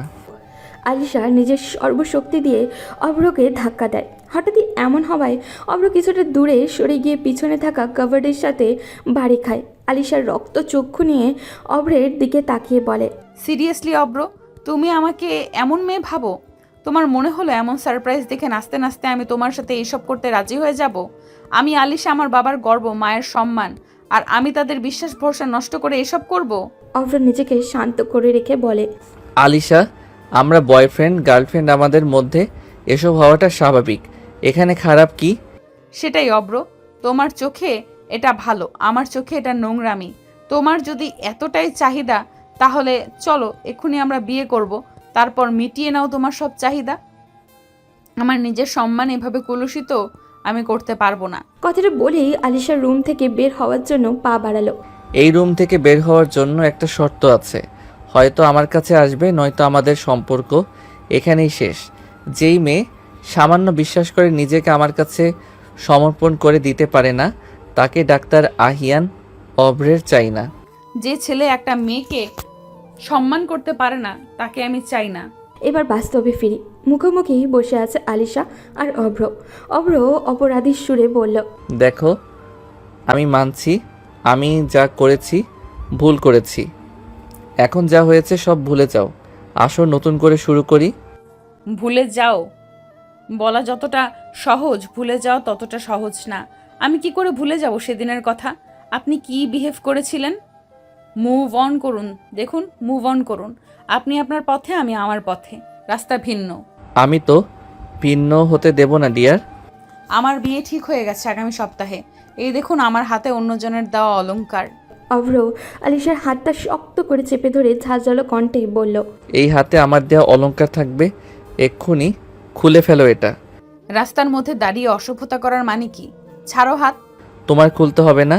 আলিশা নিজের সর্বশক্তি দিয়ে অভ্রকে ধাক্কা দেয়। হঠাৎই এমন হওয়ায় অভ্র কিছুটা দূরে সরে গিয়ে পিছনে থাকা কাভার্ডের সাথে বাড়ি খায়। আলিশার রক্ত চক্ষু নিয়ে অভ্রের দিকে তাকিয়ে বলে, সিরিয়াসলি অভ্র, তুমি আমাকে এমন মেয়ে ভাবো? তোমার মনে হলো এমন সারপ্রাইজ দেখে নাচতে নাচতে আমি তোমার সাথে এইসব করতে রাজি হয়ে যাব? আমি আলিশা আমার বাবার গর্ব, মায়ের সম্মান, আর আমি তাদের বিশ্বাস ভরসা নষ্ট করে এসব করব? অভ্র নিজেকে শান্ত করে রেখে বলে, আলিশা, আমরা বয়ফ্রেন্ড গার্লফ্রেন্ড, আমাদের মধ্যে এসব হওয়াটা স্বাভাবিক। এখানে খারাপ কি? সেটাই অভ্র, তোমার চোখে এটা ভালো, আমার চোখে এটা নোংরামি। তোমার যদি এতটাই চাহিদা, তাহলে চলো এক্ষুনি আমরা বিয়ে করব, তারপর মিটিয়ে নাও তোমার সব চাহিদা। আমার নিজের সম্মান এভাবে কলুষিত আমি করতে পারবো না। কথাটা বলেই আলিশা রুম থেকে বের হওয়ার জন্য পা বাড়ালো। এই রুম থেকে বের হওয়ার জন্য একটা শর্ত আছে, হয়তো আমার কাছে আসবে, নয়তো আমাদের সম্পর্ক এখানেই শেষ। যেই মেয়ে সামান্য বিশ্বাস করে নিজেকে আমার কাছে সমর্পণ করে দিতে পারে না, তাকে ডাক্তার আহিয়ান অব্রের চাই না। যে ছেলে একটা মেয়েকে সম্মান করতে পারে না তাকে আমি চাই না। এবার বাস্তবে ফিরি। মুখোমুখি বসে আছে আলিশা আর অভ্র। অভ্র অপরাধীর সুরে বলল, দেখো, আমি মানছি আমি যা করেছি ভুল করেছি। এখন যা হয়েছে সব ভুলে যাও, আসো নতুন করে শুরু করি। ভুলে যাও বলা যতটা সহজ, ভুলে যাও ততটা সহজ না। আমি কি করে ভুলে যাব সেদিনের কথা? আপনি কি বিহেভ করেছিলেন? মুভ অন করুন, দেখুন মুভ অন করুন। আপনি আপনার পথে, আমি আমার পথে, রাস্তা ভিন্ন। আমি তো ভিন্ন হতে দেব না ডিয়ার। আমার বিয়ে ঠিক হয়ে গেছে আগামী সপ্তাহে। এই দেখুন আমার হাতে অন্যজনের দেওয়া অলংকার। অভ্র আলিশার হাতটা শক্ত করে চেপে ধরে ঝাঁঝালো কণ্ঠে বলল, এই হাতে আমার দেওয়া অলংকার থাকবে, এক্ষুনি খুলে ফেলো এটা। রাস্তার মধ্যে দাঁড়িয়ে অসভ্যতা করার মানে কি? ছাড়ো হাত। তোমার খুলতে হবে না,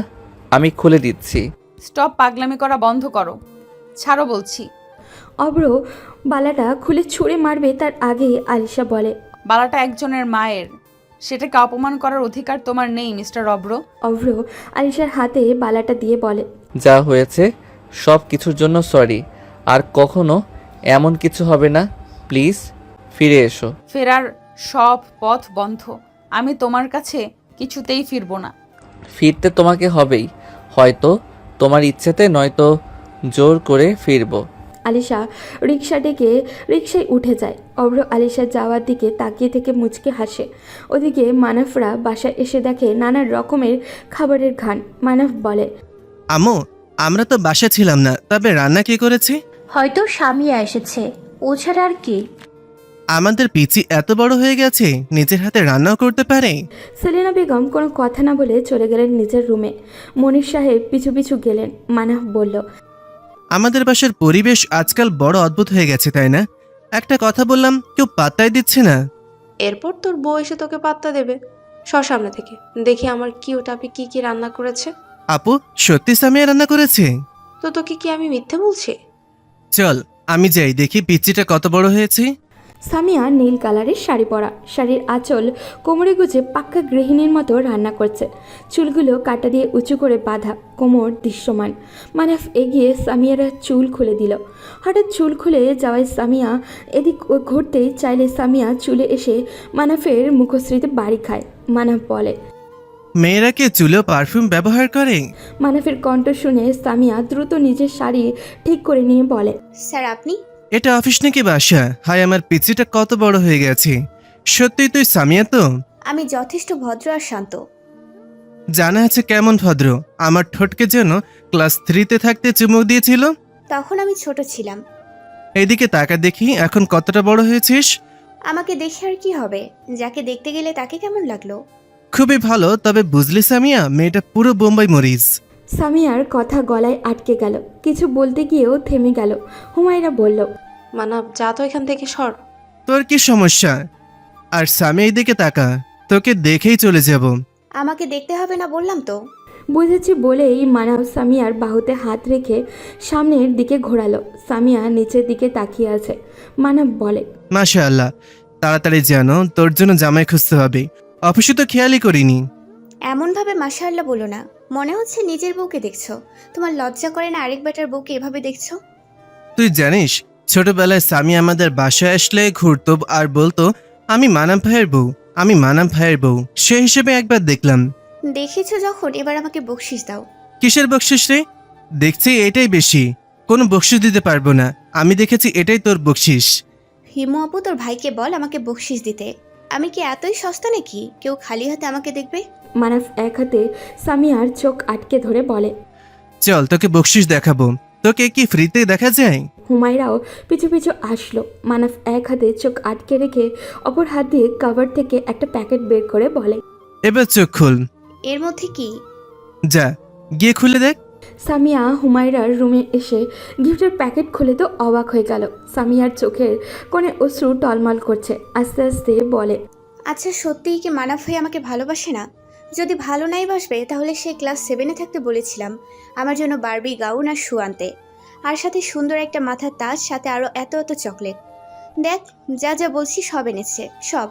আমি খুলে দিচ্ছি। স্টপ, পাগলামি করা বন্ধ করো, ছাড়ো বলছি। অভ্র বালাটা খুলে ছুঁড়ে মারবে তার আগে আলিশা বলে, বালাটা একজনের মায়ের, সেটাকে অপমান করার অধিকার তোমার নেই মিস্টার অভ্র। অভ্র আলিশার হাতে বালাটা দিয়ে বলে, যা হয়েছে সব কিছুর জন্য সরি, আর কখনো এমন কিছু হবে না, প্লিজ ফিরে এসো। ফেরার সব পথ বন্ধ, আমি তোমার কাছে কিছুতেই ফিরবো না। ফিরতে তোমাকে হবেই, হয়তো তোমার ইচ্ছেতে, নয়তো জোর করে ফিরবো। আলিশা রিক্সা ডেকে রিক্সায় উঠে যায়। অভ্র আলিশা যাওয়ার দিকে তাকিয়ে থেকে মুচকে হাসে। ওদিকে মানাফরা বাসায় এসে দেখে নানা রকমের খাবারের ঘ্রাণ। মানাফ বলে, আম্মু, আমরা তো বাসা ছিলাম না, তবে রান্না কে করেছে? হয়তো স্বামীয়া এসেছে, ও ছাড়া আর কি? আমাদের পিচি এত বড় হয়ে গেছে নিজের হাতে রান্নাও করতে পারে। সেলিনা বেগম কোনো কথা না বলে চলে গেলেন নিজের রুমে। মনির সাহেব পিছু পিছু গেলেন। মানাফ বলল, আমাদের বাসার পরিবেশ আজকাল বড় অদ্ভুত হয়ে গেছে, তাই না? একটা কথা বললাম কেউ পাত্তাই দিচ্ছে না। এরপর তোর বউ এসে তোকে পাত্তা দেবে। সামনে থেকে দেখি আমার কিউট আপি কি কি রান্না করেছে। আপু, সত্যি সামিয়া রান্না করেছে? তো তোকে কি আমি মিথ্যে বলছি? চল আমি যাই দেখি পিচিটা কত বড় হয়েছে। সামিয়া নীল কালারের শাড়ি পরা, শাড়ির আঁচল কোমরে গুজে পাক্কা গৃহিণীর মতো রান্না করছে। চুলগুলো কাটা দিয়ে উঁচু করে বাঁধা, কোমর দৃশ্যমান। মানাফ এগিয়ে সামিয়ার চুল খুলে দিল। হঠাৎ চুল খুলে যাওয়ায় সামিয়া এদিক ঘুরতেই চাইলে সামিয়া চুলে এসে মানাফের মুখশ্রীতে বাড়ি খায়। মানাফ বলে, মেয়েরা কি চুলেও পারফিউম ব্যবহার করে? মানাফের কণ্ঠ শুনে সামিয়া দ্রুত নিজের শাড়ি ঠিক করে নিয়ে বলে, স্যার আপনি? এটা অফিস নাকি বাসা? হায়, আমার পিচিটা কত বড় হয়ে গেছে। সত্যি তুই সামিয়া তো? আমি যথেষ্ট ভদ্র আর শান্ত। জানা আছে কেমন ভদ্র। আমার ঠোঁটকে যেন ক্লাস 3-তে থাকতে চুমুক দিয়েছিল। তখন আমি ছোট ছিলাম। এদিকে তাকা দেখি এখন কতটা বড় হয়েছিস। আমাকে দেখে আর কি হবে? যাকে দেখতে গেলে তাকে কেমন লাগলো? খুবই ভালো, তবে বুঝলি সামিয়া, মেয়েটা পুরো বোম্বাই মরিচ। সামিয়ার কথা গলায় আটকে গেল, কিছু বলতে গিয়েও থেমে গেল। হুমায়রা বলল, মানাব যা তো এখান থেকে সর। তোর কি সমস্যা? আর সামিয়া এদিকে তাকা, তোকে দেখেই চলে যাব। আমাকে দেখতে হবে না বললাম তো। বুঝেছি বলেই মানাব সামিয়ার বাহুতে হাত রেখে সামনের দিকে ঘোরালো। সামিয়া নিচের দিকে তাকিয়ে আছে। মানাব বলে, মাশাআল্লাহ, তাড়াতাড়ি জানো তোর জন্য জামাই খুঁজতে হবে। অফিসে তো খেয়ালই করিনি। এমনভাবে মাশাআল্লাহ বলো না, মনে হচ্ছে নিজের বউকে দেখছো। তোমার লজ্জা করে না আরেক বেটার বউকে এভাবে দেখছো? তুই জানিস, ছোটবেলায় সামি আমাদের বাসায় আসলে ঘুরতো আর বলতো আমি মানাব ভাইয়ের বউ, আমি মানাব ভাইয়ের বউ। সে হিসেবে একবার দেখলাম। দেখেছো যখন, এবার আমাকে বকশিস দাও। কিসের বকশিস রে? দেখছি এটাই বেশি। কোনো বকশিস দিতে পারবো না, আমি দেখেছি এটাই তোর বকশিস। হিমু আপু তোর ভাইকে বল আমাকে বকশিস দিতে। আমি কি এতই সস্তা নাকি কেউ খালি হাতে আমাকে দেখবে? মানাফ এক হাতে সামিয়ার চোখ আটকে ধরে বলে, চল তোকে বকশিস দেখাবো। তোকে কি ফ্রিতে দেখা যায়? হুমায়রাও পিছু পিছু আসলো। মানাফ এক হাতে চোখ আটকে রেখে অপর হাত দিয়ে কভার থেকে একটা প্যাকেট বের করে বলে, এবার চোখ খুল। এর মধ্যে কি? যা গিয়ে খুলে দেখ। সামিয়া হুমায়রার রুমে এসে গিফটের প্যাকেট খুলে তো অবাক হয়ে গেল। সামিয়ার চোখের কোণে অশ্রু টলমল করছে। আস্তে আস্তে বলে, আচ্ছা সত্যিই কি মানাফ ভাই আমাকে ভালোবাসে না? যদি ভালো নাই বাসবে তাহলে সে ক্লাস 7-এ থাকতে বলেছিলাম আমার জন্য বারবি গাউন আর শু আনতে, আর সাথে সুন্দর একটা মাথার তাজ, সাথে আরও এত এত চকলেট। দেখ যা যা বলছি সব এনেছে, সব।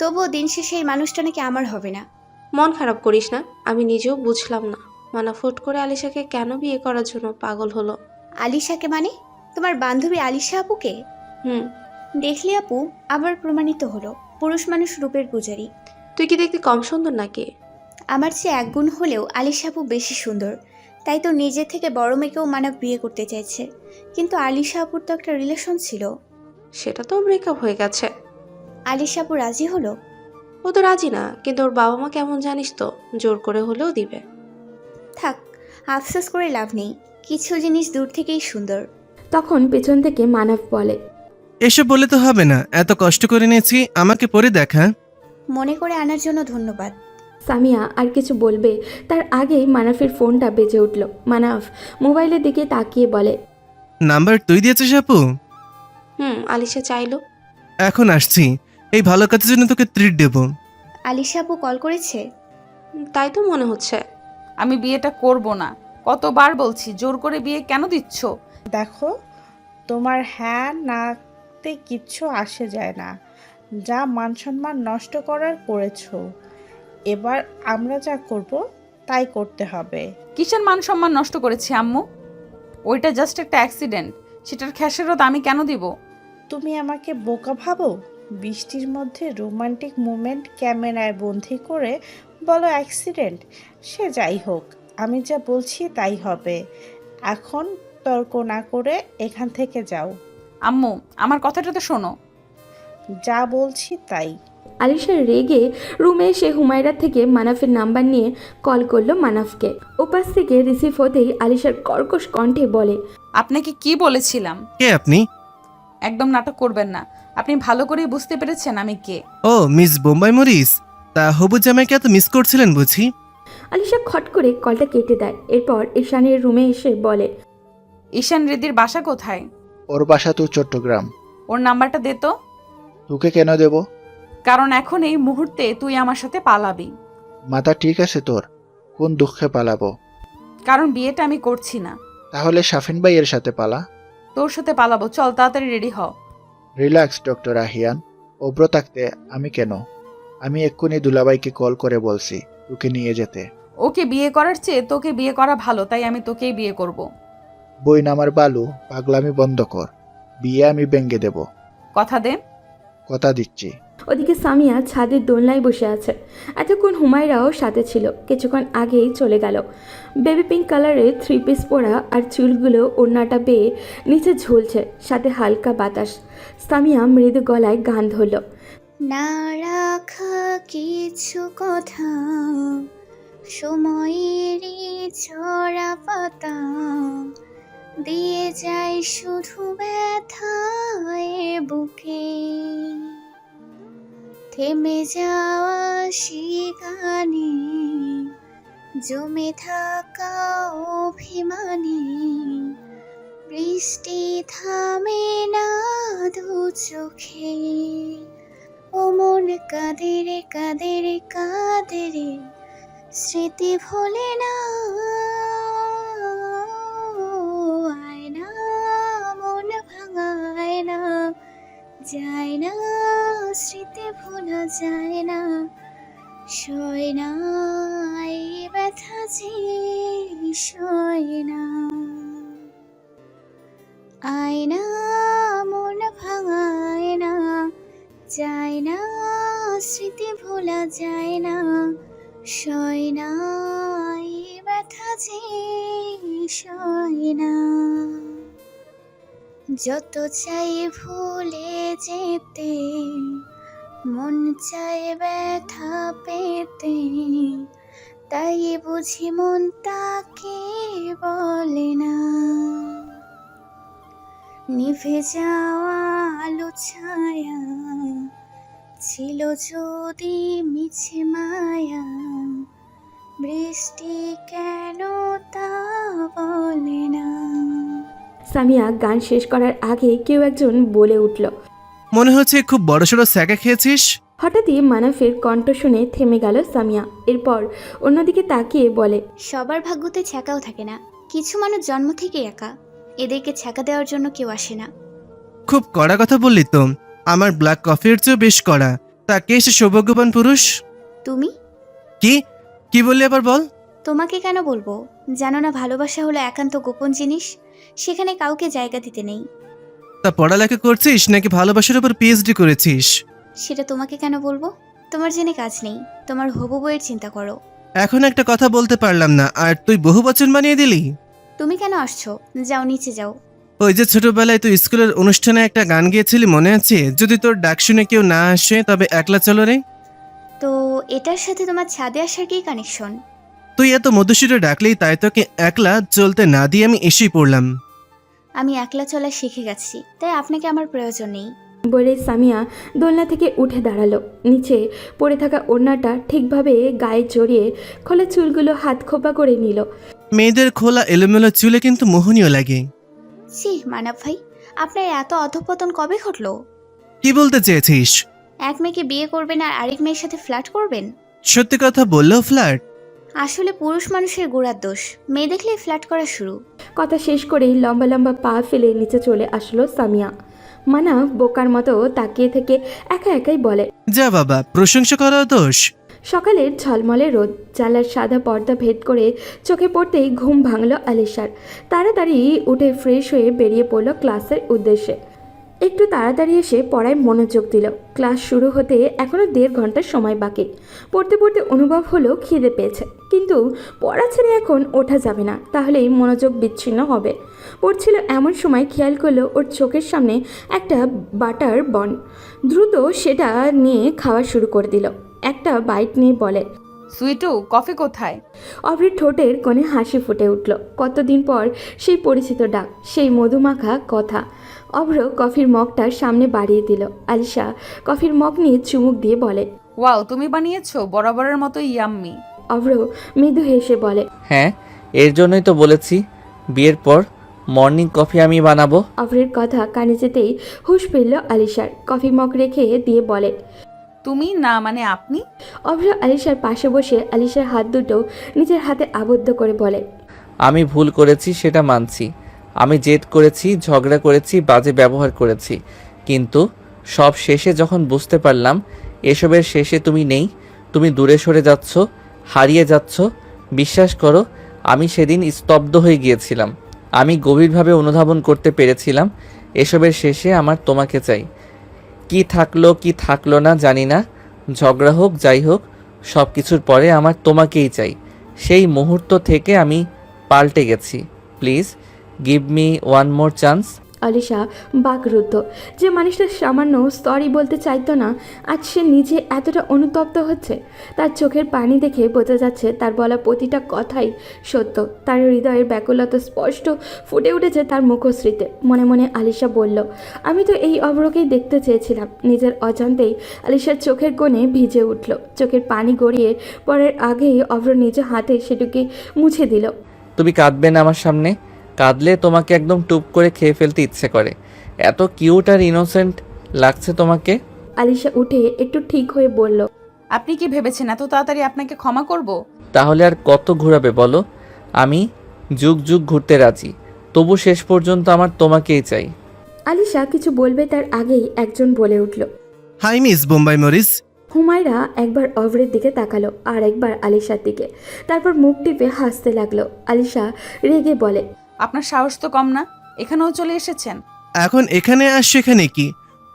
তবুও দিন শেষে এই মানুষটা নাকি আমার হবে না। মন খারাপ করিস না, আমি নিজেও বুঝলাম না মানা ফোট করে আলিশাকে কেন বিয়ে করার জন্য পাগল হলো। আলিশাকে মানে তোমার বান্ধবী আলিশা আপুকে? হুম। দেখলি আপু, আবার প্রমাণিত হলো পুরুষ মানুষ রূপের পূজারী। তুই কি দেখতে কম সুন্দর নাকি? আমার চেয়ে এক গুণ হলেও আলিশা আপু বেশি সুন্দর, তাই তো নিজে থেকে বড় মেয়েকেও মানাফ বিয়ে করতে চাইছে। কিন্তু আলিশা আপুর তো একটা রিলেশন ছিল। সেটা তো ব্রেকআপ হয়ে গেছে। আলিশা আপু রাজি হলো? ও তো রাজি না, কিন্তু ওর বাবা মা কেমন জানিস তো, জোর করে হলেও দিবে। থাক, আফসোস করে লাভ নেই, কিছু জিনিস দূর থেকেই সুন্দর। তখন পেছন থেকে মানাফ বলে, এসব বলে তো হবে না, এত কষ্ট করে নিয়েছি, আমাকে পরে দেখা। মনে করে আনার জন্য ধন্যবাদ। সামিয়া আর কিছু বলবে তার আগেই মানাফের ফোনটা বেজে উঠল। মানাফ মোবাইলের দিকে তাকিয়ে বলে, নাম্বার তুই দিয়েছিস আপু? আলিশা চাইলো। এখন আসছি, এই ভালো কাজের জন্য তোকে ট্রিট দেবো। আলিশা আপু কল করেছে? তাই তো মনে হচ্ছে। আমি বিয়েটা করব না, কতবার বলছি, জোর করে বিয়ে কেন দিচ্ছ? দেখো, তোমার হ্যাঁ নাতে কিচ্ছু আসে যায় না, যা মান সম্মান নষ্ট করার করেছো। এবার আমরা যা করব তাই করতে হবে। কিসের মান সম্মান নষ্ট করেছি আম্মু? ওইটা জাস্ট একটা অ্যাক্সিডেন্ট, সেটার খেসারত আমি কেন দিব? তুমি আমাকে বোকা ভাবো? বৃষ্টির মধ্যে রোমান্টিক মুভমেন্ট ক্যামেরায় বন্দি করে বলো অ্যাক্সিডেন্ট? সে যাই হোক, আমি যা বলছি তাই হবে। এখন তর্ক না করে এখান থেকে যাও। আম্মু, আমার কথাটা তো শোনো। যা বলছি তাই। আলিশা রেগে রুমে এসে হুমায়রা থেকে মানাফের নাম্বার নিয়ে কল করলো মানাফকে। ওপাশ থেকে রিসিভ হতেই আলিশার কর্কশ কণ্ঠে বলে, আপনাকে কি বলেছিলাম? কে আপনি? একদম নাটক করবেন না, আপনি ভালো করেই বুঝতে পেরেছেন আমি কে। ও মিস বোম্বাই মরিস, তা হবু জামাইকে এত মিস করছিলেন বুঝি? আলিশা খট করে কলটা কেটে দেয়। এরপর ঈশানের রুমে এসে বলে, ঈশান রিদির বাসা কোথায়? ওর বাসা তো চট্টগ্রাম। ওর নাম্বারটা দে তো। তোকে কেন দেব? কারণ এখন এই মুহূর্তে তুই আমার সাথে পালাবি। মাথা ঠিক আছে তোর? কোন দুঃখে পালাবো? কারণ বিয়েটা আমি করছি না। তাহলে শাফিন ভাইয়ের সাথে পালা। তোর সাথে পালাবো, চল তাড়াতাড়ি রেডি হ। রিল্যাক্স ডক্টর আহিয়ান, অব্র থাকতে আমি কেন? আমি এক্ষুনি দুলাভাইকে কল করে বলছি তোকে নিয়ে যেতে। ওকে বিয়ে করার চেয়ে তোকে বিয়ে করা ভালো, তাই আমি তোকেই বিয়ে করব। বই নামার বালু, পাগলামি বন্ধ কর, বিয়ে আমি ভেঙে দেব। কথা দে। কথা দিচ্ছি। ওদিকে সামিয়া ছাদের দোলনায় বসে আছে। এতক্ষণ হুমায়রাও সাথে ছিল, কিছুক্ষণ আগেই চলে গেল। বেবি পিঙ্ক কালারের 3 পিস পরা আর চুলগুলো ওড়নাটা বেয়ে নিচে ঝুলছে, সাথে হালকা বাতাস। সামিয়া মৃদু গলায় গান ধরল, না রাখা কিছু কথা, সময়েরই ঝরা পাতা, দিয়ে যায় শুধু ব্যথায় বুকে, থেমে যাওয়া শিগানে, জমে থাকা অভিমানে, বৃষ্টি থামে না দু চোখে, ও মন কাঁদে রে কাঁদে রে কাঁদে রে, স্মৃতি ভোলে না, আয়না মন ভাঙায় না, যায় না স্মৃতি ভোলা যায় না, সয় না এই ব্যথা যে সয় না, আয়না মন ভাঙায় না, যায় না স্মৃতি ভোলা যায় না, সয় না এই ব্যথা যে সয় না, যত চাই ভুলে যেতে, মন চায় ব্যথা পেতে, তাই বুঝি মন তাকে বলে না, নিভে যাওয়া আলো ছায়া ছিল যদি মিছে মায়া, বৃষ্টি কেন তা সামিয়া গান শেষ করার আগে কেউ একজন বলে উঠল। মনে হচ্ছে খুব বড়সড় স্যাকা খেয়েছিস। হঠাৎই মানাফের কণ্ঠ শুনে থেমে গেল সামিয়া। এরপর অন্যদিকে তাকিয়ে বলে, সবার ভাগ্যতে ছ্যাঁকাও থাকে না, কিছু মানুষ জন্ম থেকে একা, এদেরকে ছ্যাঁকা দেওয়ার জন্য কেউ আসে না। খুব কড়া কথা বললি তো, আমার ব্ল্যাক কফির চেয়েও বেশ কড়া। তা কে সে সৌভাগ্যবান পুরুষ? তুমি? কি কি বললি আবার বল। তোমাকে কেন বলবো? জানো না ভালোবাসা হলো একান্ত গোপন জিনিস, সেখানে কাউকে জায়গা দিতে নেই। তা পড়ালেখা করছিস নাকি ভালোবাসার উপর পিএইচডি করেছিস? সেটা তোমাকে কেন বলবো? তোমার জেনে কাজ নেই, তোমার হবু বইয়ের চিন্তা করো। এখন একটা কথা বলতে পারলাম না আর তুই বহু বচন বানিয়ে দিলি। তুমি কেন আসছো? যাও নিচে যাও। ওই যে ছোটবেলায় তুই স্কুলের অনুষ্ঠানে একটা গান গেয়েছিলি মনে আছে? যদি তোর ডাক শুনে কেউ না আসে তবে একলা চলো রে। তো এটার সাথে তোমার ছাদে আসার কি কানেকশন? তুই এত মধুসূরে ডাকলেই তাই তোকে একলা চলতে না দিয়ে আমি এসেই পড়লাম। আমি একলা চলা শিখে গেছি, তাই আপনাকে আমার প্রয়োজন নেই। বলে সামিয়া দোলনা থেকে উঠে দাঁড়ালো। নিচে পড়ে থাকা ওড়নাটা ঠিকভাবে গায়ে জড়িয়ে খোলা চুলগুলো হাত খোপা করে নিল। মেয়েদের খোলা এলোমেলো চুলে কিন্তু মোহনীয় লাগে। ছি মানব ভাই, আপনার এত অধঃপতন কবে ঘটলো? কি বলতে চেয়েছিস? এক মেয়েকে বিয়ে করবেন আর আরেক মেয়ের সাথে ফ্ল্যাট করবেন? সত্যি কথা বললেও ফ্ল্যাট? আসলে পুরুষ মানুষের গোড়ার দোষ, মেয়ে দেখলেই ফ্ল্যাট করা শুরু। কথা শেষ করেই লম্বা লম্বা পা ফেলে নিচে চলে আসলো সামিয়া। মানা বোকার মতো তাকিয়ে থেকে একা একাই বলে, যা বাবা, প্রশংসা করাও দোষ। সকালের ঝলমলে রোদ জানলার সাদা পর্দা ভেদ করে চোখে পড়তেই ঘুম ভাঙল আলিশার। তাড়াতাড়ি উঠে ফ্রেশ হয়ে বেরিয়ে পড়ল ক্লাসের উদ্দেশ্যে। একটু তাড়াতাড়ি এসে পড়ায় মনোযোগ দিল। ক্লাস শুরু হতে এখনও 1.5 ঘন্টার সময় বাকি। পড়তে পড়তে অনুভব হলো খিদে পেয়েছে, কিন্তু পড়া ছেড়ে এখন ওঠা যাবে না, তাহলেই মনোযোগ বিচ্ছিন্ন হবে। পড়ছিল এমন সময় খেয়াল করলো ওর চোখের সামনে একটা বাটার বন। দ্রুত সেটা নিয়ে খাওয়া শুরু করে দিল। একটা বাইট নিয়ে বলে, সুইটু, কফি কোথায়? অভ্রের ঠোঁটের কোণে হাসি ফুটে উঠল। কতদিন পর সেই পরিচিত ডাক, সেই মধুমাখা কথা। অভ্র কফির মগটার সামনে বাড়িয়ে দিল। আলিশা কফির মগ নিয়ে চুমুক দিয়ে বলে, ওয়াও, তুমি বানিয়েছো, বরাবরের মতো ইয়াম্মি। অভ্র মৃদু হেসে বলে, হ্যাঁ, এর জন্যই তো বলেছি বিয়ের পর মর্নিং কফি আমি বানাবো। অভ্রের কথা কানে যেতেই হুঁশ ফিরল আলিশার। কফি মগ রেখে দিয়ে বলে, তুমি না মানে আপনি? অভ্র আলিশার পাশে বসে আলিশার হাত দুটো নিজের হাতে আবদ্ধ করে বলে, আমি ভুল করেছি সেটা মানছি। আমি জেদ করেছি, ঝগড়া করেছি, বাজে ব্যবহার করেছি, কিন্তু সব শেষে যখন বুঝতে পারলাম এসবের শেষে তুমি নেই, তুমি দূরে সরে যাচ্ছ, হারিয়ে যাচ্ছ, বিশ্বাস করো আমি সেদিন স্তব্ধ হয়ে গিয়েছিলাম। আমি গভীরভাবে অনুধাবন করতে পেরেছিলাম এসবের শেষে আমার তোমাকে চাই। কি থাকলো না জানি না, ঝগড়া হোক যাই হোক, সব কিছুর পরে আমার তোমাকেই চাই। সেই মুহূর্ত থেকে আমি পাল্টে গেছি। Please give me one more chance. Alisha বাকরুদ্ধ। যে মানুষটা সামান্য সরি বলতে চাইতো না, আজ সে নিজে এতটা অনুতপ্ত হচ্ছে। তার চোখের পানি দেখে বোঝা যাচ্ছে তার বলা প্রতিটা কথাই সত্য। তার হৃদয়ের ব্যাকুলতা স্পষ্ট ফুটে উঠেছে তার মুখশ্রীতে। মনে মনে আলিশা বলল, আমি তো এই অভ্রকেই দেখতে চেয়েছিলাম। নিজের অজান্তেই আলিশার চোখের কোণে ভিজে উঠল। চোখের পানি গড়িয়ে পড়ার আগেই অভ্র নিজ হাতে সেটুকে মুছে দিল। তুমি কাঁদবে না আমার সামনে, কাঁদলে তোমাকে একদম টুপ করে খেয়ে ফেলতে ইচ্ছে করে। এত কিউট আর ইনোসেন্ট লাগছে তোমাকে। আলিশা উঠে একটু ঠিক হয়ে বলল, আপনি কি ভেবেছেন এত তাড়াতাড়ি আপনাকে ক্ষমা করব? তাহলে আর কত ঘোরাবে বলো? আমি যুগ যুগ ঘুরতে রাজি, তবু শেষ পর্যন্ত আমার তোমাকেই চাই। আলিশা কিছু বলবে তার আগেই একজন বলে উঠল, hi miss Bombay Morris. Humaira একবার অভ্রের দিকে তাকালো আর একবার আলিশার দিকে, তারপর মুখ টিপে হাসতে লাগলো। আলিশা রেগে বলে, আপনার সাহস তো কম না, এখানেও চলে এসেছেন। এখন এখানে আর সেখানে কি?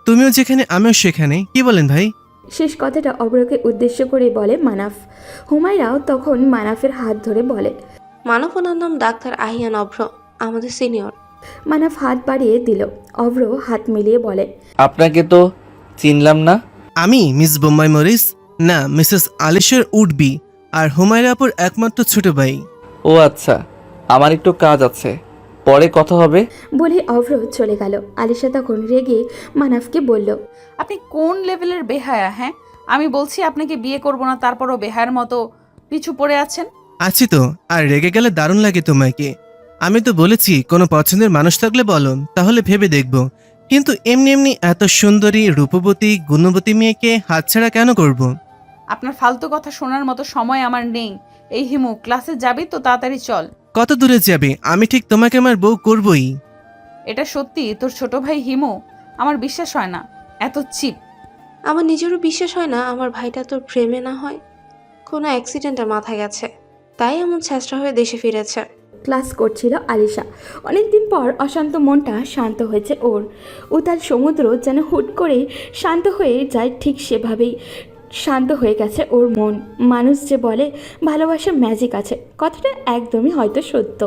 তুমিও যেখানে আমিও সেখানে, কি বলেন ভাই? শেষ কথাটা অভ্রকে উদ্দেশ্য করে বলে মানাফ। হুমায়রাও তখন মানাফের হাত ধরে বলে, মানব ওনার নাম ডাক্তার আহিয়ান অভ্র, আমাদের সিনিয়র। মানাফ হাত বাড়িয়ে দিল। অভ্র হাত মিলিয়ে বলে, আপনাকে তো চিনলাম না। আমি মিস বোম্বাই মরিস, না মিসেস আলিশার উডবি আর হুমায়রা আপুর একমাত্র ছোট ভাই। ও আচ্ছা, আমার একটু কাজ আছে, পরে কথা হবে বলে অভ্র চলে গেল। আলিশা তখন রেগে মানাফকে বলল, আপনি কোন লেভেলের বেহায়া? হ্যাঁ, আমি বলছি আপনাকে বিয়ে করব না, তারপরও বেহায়ার মতো পিছু পড়ে আছেন। আছি তো, আর রেগে গেলে দারুণ লাগে তোমাকে। আমি তো বলেছি কোনো পছন্দের মানুষ থাকলে বলো, তাহলে ভেবে দেখব। কিন্তু এমনি এমনি এত সুন্দরী রূপবতী গুণবতী মেয়েকে হাতছাড়া কেন করব? আপনার ফালতু কথা শোনার মতো সময় আমার নেই। এই হিমু, ক্লাসে যাবি তো তাড়াতাড়ি চল। কত দূরে যাবে? আমি ঠিক তোমাকে আমার বউ করবই। এটা সত্যি তোর ছোট ভাই হিমু? আমার বিশ্বাস হয় না, এত চিপ। আমার নিজেরও বিশ্বাস হয় না আমার ভাইটা তোর প্রেমে না হয় কোনো অ্যাক্সিডেন্টে মাথায় গেছে, তাই এমন ছেঁচড়া হয়ে দেশে ফিরেছে। ক্লাস করছিল আলিশা। অনেকদিন পর অশান্ত মনটা শান্ত হয়েছে ওর। উতাল সমুদ্র যেন হুট করে শান্ত হয়ে যায়, ঠিক সেভাবেই শান্ত হয়ে গেছে ওর মন। মানুষ যে বলে ভালোবাসার ম্যাজিক আছে, কথাটা একদমই হয়তো সত্য।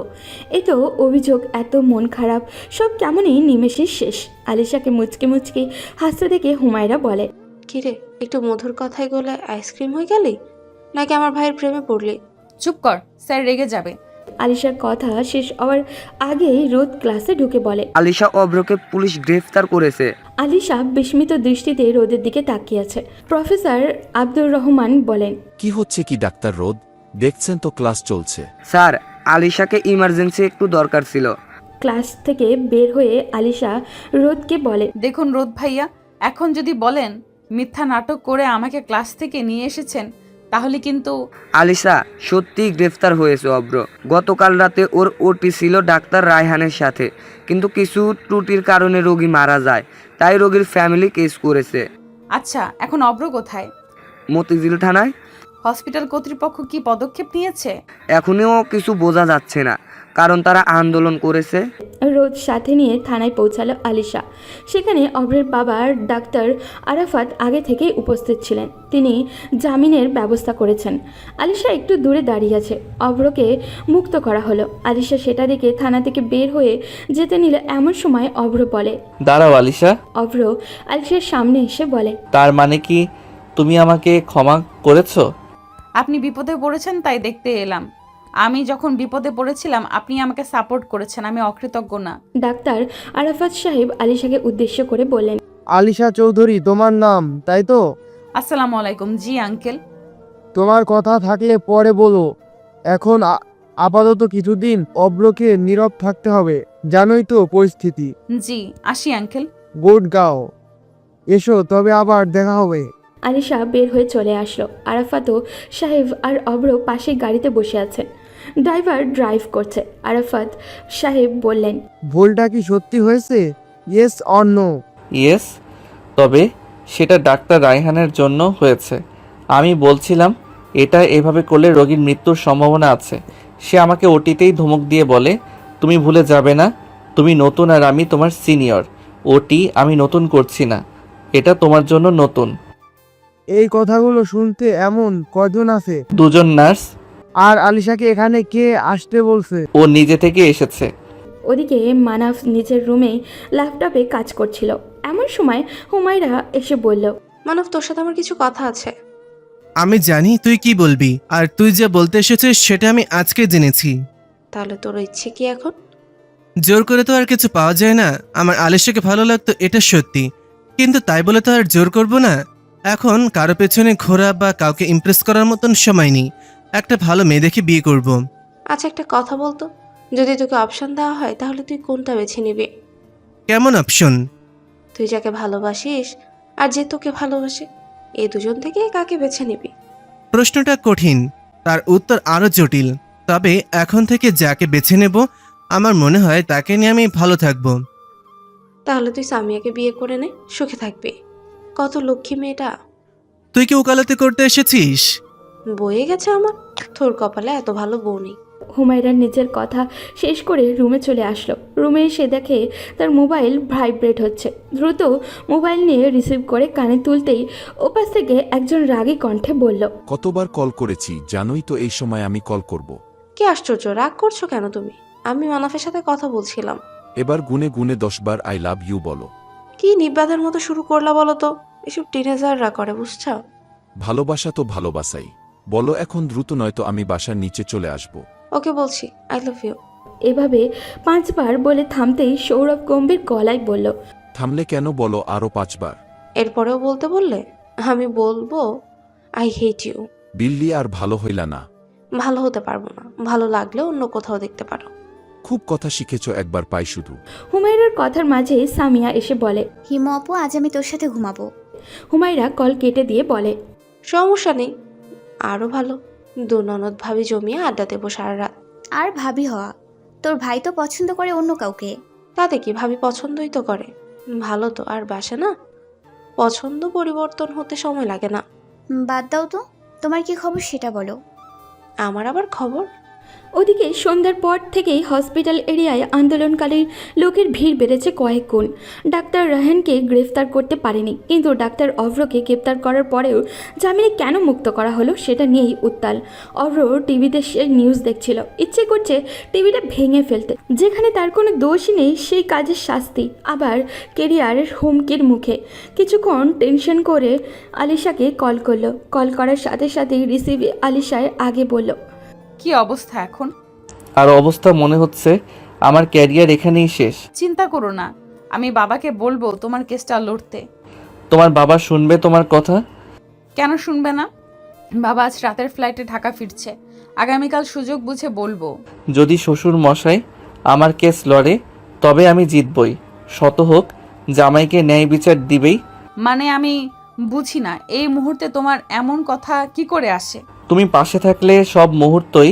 এই তো অভিযোগ, এত মন খারাপ সব কেমনই নিমেষে শেষ। আলিশাকে মুচকে মুচকে হাসতে দেখে হুমায়রা বলে, কিরে, একটু মধুর কথায় গলে আইসক্রিম হয়ে গেলি নাকি আমার ভাইয়ের প্রেমে পড়লি? চুপ কর, স্যার রেগে যাবে। আলিশার কথা শেষ হওয়ার আগেই রোদ ক্লাসে ঢুকে বলে, আলিশা অব্রকে পুলিশ গ্রেফতার করেছে। আলিশা বিস্মিত দৃষ্টিতে রোদের দিকে তাকিয়ে আছে। প্রফেসর আব্দুর রহমান বলেন, কি হচ্ছে কি ডাক্তার রোদ? দেখছেন তো ক্লাস চলছে। স্যার, আলিশাকে ইমার্জেন্সি একটু দরকার ছিল। ক্লাস থেকে বের হয়ে আলিশা রোদকে বলে, দেখুন রোদ ভাইয়া, এখন যদি বলেন মিথ্যা নাটক করে আমাকে ক্লাস থেকে নিয়ে এসেছেন, তাহলে কিন্তু। আলিশা সত্যিই গ্রেফতার হয়েছে অব্র। গতকাল রাতে ওর ওটি ছিল ডাক্তার রায়হানের সাথে, কিন্তু কিছু ত্রুটির কারণে রোগী মারা যায়, তাই রোগীর ফ্যামিলি কেস করেছে। আচ্ছা, এখন অব্র কোথায়? মতিঝিল থানায়। হসপিটাল কর্তৃপক্ষ কি পদক্ষেপ নিয়েছে? এখনও কিছু বোঝা যাচ্ছে না, কারণ তারা আন্দোলন করেছে। রোদ সাথে নিয়ে থানায় পৌঁছালো আলিশা। সেখানে অব্রের বাবা ডাক্তার আরাফাত আগে থেকেই উপস্থিত ছিলেন। তিনি জামিনের ব্যবস্থা করেছেন। আলিশা একটু দূরে দাঁড়িয়ে আছে। অব্রকে মুক্ত করা হলো। আলিশা সেটা দেখে থানা থেকে বের হয়ে যেতে নিলে এমন সময় অব্র বলে, দাঁড়াও আলিশা। অব্র আলিশার সামনে এসে বলে, তার মানে কি তুমি আমাকে ক্ষমা করেছো? আপনি বিপদে পড়েছেন তাই দেখতে এলাম। আমি যখন বিপদে পড়েছিলাম আপনি আমাকে সাপোর্ট করেছেন, আমি অকৃতজ্ঞ না। ডাক্তার আরাফাত সাহেব আলিশাকে উদ্দেশ্য করে বললেন, আলিশা চৌধুরী তোমার নাম, তাই তো? আসসালামু আলাইকুম। জি আঙ্কেল। তোমার কথা থাকলে পরে বলো। এখন আপাতত কিছুদিন অব্রকে নীরব থাকতে হবে, জানোই তো পরিস্থিতি। জি, আসি আঙ্কেল। গুড গাও, এসো তবে আবার দেখা হবে। আলিশা বের হয়ে চলে আসলো। আরাফাতও সাহেব আর অব্র পাশে গাড়িতে বসে আছেন। ড্রাইভার ড্রাইভ করছে। আরাফাত সাহেব বললেন, ভুলটা কি সত্যি হয়েছে? Yes or no? ইয়েস, তবে সেটা ডাক্তার রায়হানের জন্য হয়েছে। আমি বলছিলাম এটা এভাবে করলে রোগীর মৃত্যুর সম্ভাবনা আছে। সে আমাকে ওটিতেই ধমক দিয়ে বলে, তুমি ভুলে যাবে না তুমি নতুন আর আমি তোমার সিনিয়র। ওটি আমি নতুন করছি না, এটা তোমার জন্য নতুন। এই কথাগুলো শুনতে এমন কজন আছে? দুজন নার্স। আর আলিশাকে এখানে কে আসতে বলছে? ও নিজে থেকে এসেছে। ওদিকে মানাফ নিজের রুমে ল্যাপটপে কাজ করছিল। এমন সময় হুমায়রা এসে বলল, মানব, তোর সাথে আমার কিছু কথা আছে। আমি জানি তুই কি বলবি, আর তুই যা বলতে এসেছিস সেটা আমি আজকে জেনেছি। তাহলে তোর ইচ্ছে কি এখন? জোর করে তো আর কিছু পাওয়া যায় না। আমার আলিশাকে ভালো লাগতো এটা সত্যি, কিন্তু তাই বলে তো আর জোর করব না। এখন কারো পেছনে ঘোরা বা কাউকে ইমপ্রেস করার মতন সময় নেই। একটা ভালো মেয়ে দেখে বিয়ে করব। আচ্ছা, একটা কথা বলতো, যদি তোকে অপশন দেওয়া হয় তাহলে তুই কোনটা বেছে নিবি? কেমন অপশন? তুই যাকে ভালোবাসিস আর যে তোকে ভালোবাসে, এই দুজন থেকে কাকে বেছে নিবি? প্রশ্নটা কঠিন, তার উত্তর আরো জটিল। তবে এখন থেকে যাকে বেছে নেব আমার মনে হয় তাকে নিয়ে আমি ভালো থাকব। তাহলে তুই সামিয়াকে বিয়ে করে নে, সুখে থাকবি। কত লক্ষ্মী মেয়েটা। তুই কি ওকালতি করতে এসেছিস? বয়ে গেছে আমার, তোর কপালে এত ভালো বউ নেই। হুমায়রা নিজের কথা শেষ করে রুমে চলে আসলো। রুমে এসে দেখে তার মোবাইল ভাইব্রেট হচ্ছে। দ্রুত মোবাইল নিয়ে রিসিভ করে কানে তুলতেই ওপাশ থেকে একজন রাগী কণ্ঠে বলল, কতবার কল করেছি জানোই তো, এই সময় আমি কল করব। কি আশ্চর্য, রাগ করছো কেন তুমি? আমি মানাফের সাথে কথা বলছিলাম। এবার গুনে গুনে 10 বার আই লাভ ইউ বলো। কি নির্বাধের মতো শুরু করলা বলো তো? এসব টিনেজাররা করে, বুঝছো? ভালোবাসা তো ভালোবাসাই, বলো এখন দ্রুত, নয়তো আমি বাসার নিচে চলে আসব। ওকে বলছি, আই লাভ ইউ। এভাবে 5 বার বলে থামতেই সৌরভ গম্ভীর গলায় বলল, থামলে কেন, বলো আরো 5 বার। এরপরেও বলতে বললে আমি বলবো আই হেট ইউ। বিল্লি আর ভালো হইলা না। ভালো হতে পারবো না, ভালো লাগলে অন্য কোথাও দেখতে পারো। খুব কথা শিখেছ, একবার পাই শুধু। হুমায়রার কথার মাঝে সামিয়া এসে বলে, হিমু আপু, আজ আমি তোর সাথে ঘুমাবো। হুমায়রা কল কেটে দিয়ে বলে, সমস্যা নেই, আরও ভালো, দু ননদ ভাবি জমিয়ে আড্ডা দেবো সারা রাত। আর ভাবি হওয়া, তোর ভাই তো পছন্দ করে অন্য কাউকে। তাতে কি, ভাবি পছন্দই তো করে, ভালো তো আর বাসে না। পছন্দ পরিবর্তন হতে সময় লাগে না। বাদ দাও তো, তোমার কি খবর সেটা বলো। আমার আবার খবর? ওদিকে সন্ধ্যার পর থেকেই হসপিটাল এরিয়ায় আন্দোলনকারী লোকের ভিড় বেড়েছে কয়েক গুণ। ডাক্তার রাহানকে গ্রেফতার করতে পারেনি, কিন্তু ডাক্তার অভ্রকে গ্রেফতার করার পরেও জামিনে কেন মুক্ত করা হলো সেটা নিয়েই উত্তাল। অভ্র টিভিতে সে নিউজ দেখছিল, ইচ্ছে করছে টিভিটা ভেঙে ফেলতে। যেখানে তার কোনো দোষই নেই সেই কাজের শাস্তি, আবার কেরিয়ারের হুমকির মুখে। কিছুক্ষণ টেনশন করে আলিশাকে কল করলো। কল করার সাথে সাথেই রিসিভ আলিশায় আগে বলল, কি অবস্থা এখন? আর অবস্থা মনে হচ্ছে আমার ক্যারিয়ার এখানেই শেষ। চিন্তা করো না, আমি বাবাকে বলবো তোমার কেসটা লড়তে। তোমার বাবা শুনবে তোমার কথা? কেন শুনবে না? বাবা আজ রাতের ফ্লাইটে ঢাকা ফিরছে, আগামীকাল সুযোগ বুঝে বলবো। যদি শ্বশুর মশাই আমার কেস লড়ে তবে আমি জিতবই, শত হোক জামাইকে ন্যায় বিচার দিবেই। মানে আমি বুঝি না, এই মুহূর্তে তোমার এমন কথা কি করে আসে? তুমি পাশে থাকলে সব মুহূর্তই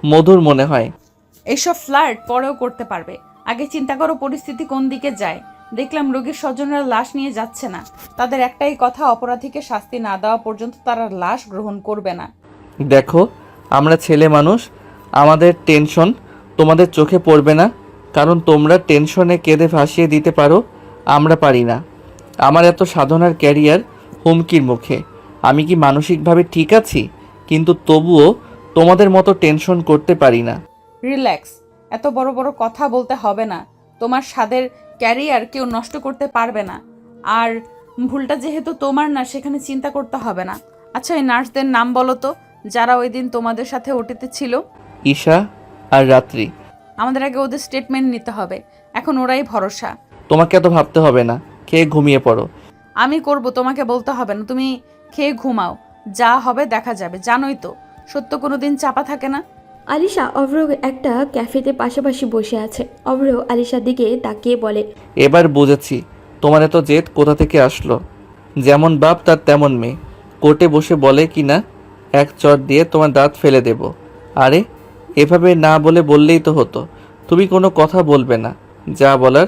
মধুর মনে হয়। এইসব ফ্লার্ট পরেও করতে পারবে, আগে চিন্তা করো পরিস্থিতি কোন দিকে যায়। দেখলাম রোগীর স্বজনরা লাশ নিয়ে যাচ্ছে না, তাদের একটাই কথা, অপরাধীকে শাস্তি না দেওয়া পর্যন্ত তারা লাশ গ্রহণ করবে না। দেখো আমরা ছেলে মানুষ, আমাদের টেনশন তোমাদের চোখে পড়বে না, কারণ তোমরা টেনশনে কেঁদে ভাসিয়ে দিতে পারো, আমরা পারি না। আমার এত সাধনার ক্যারিয়ার হুমকির মুখে। আমি কি মানসিকভাবে ঠিক আছি? কিন্তু তবুও তোমাদের মতো টেনশন করতে পারি না। রিল্যাক্স, এত বড় বড় কথা বলতে হবে না। তোমার স্বাদের ক্যারিয়ার কেউ নষ্ট করতে পারবে না, আর ভুলটা যেহেতু তোমার না, সেখানে চিন্তা করতে হবে না। আচ্ছা, এই নার্সদের নাম বলো তো, যারা ওই দিন তোমাদের সাথে ওটিতে ছিল। ঈশা আর রাত্রি। আমাদের আগে ওদের স্টেটমেন্ট নিতে হবে, এখন ওরাই ভরসা। তোমাকে এত ভাবতে হবে না, খেয়ে ঘুমিয়ে পড়ো। আমি করব, তোমাকে বলতে হবে না। তুমি খেয়ে ঘুমাও, যা হবে দেখা যাবে। জানোই তো, সত্য কোনোদিন চাপা থাকে না। আলিশা অভ্র একটা ক্যাফেতে পাশাপাশি বসে আছে। অভ্র আলিশার দিকে তাকিয়ে বলে, এবার বুঝেছি তোমার এত জেদ কোথা থেকে আসলো। যেমন বাপ তার তেমন মেয়ে। কোর্টে বসে বলে কি না, এক চট দিয়ে তোমার দাঁত ফেলে দেব। আরে এভাবে না বললেই তো হতো। তুমি কোনো কথা বলবে না, যা বলার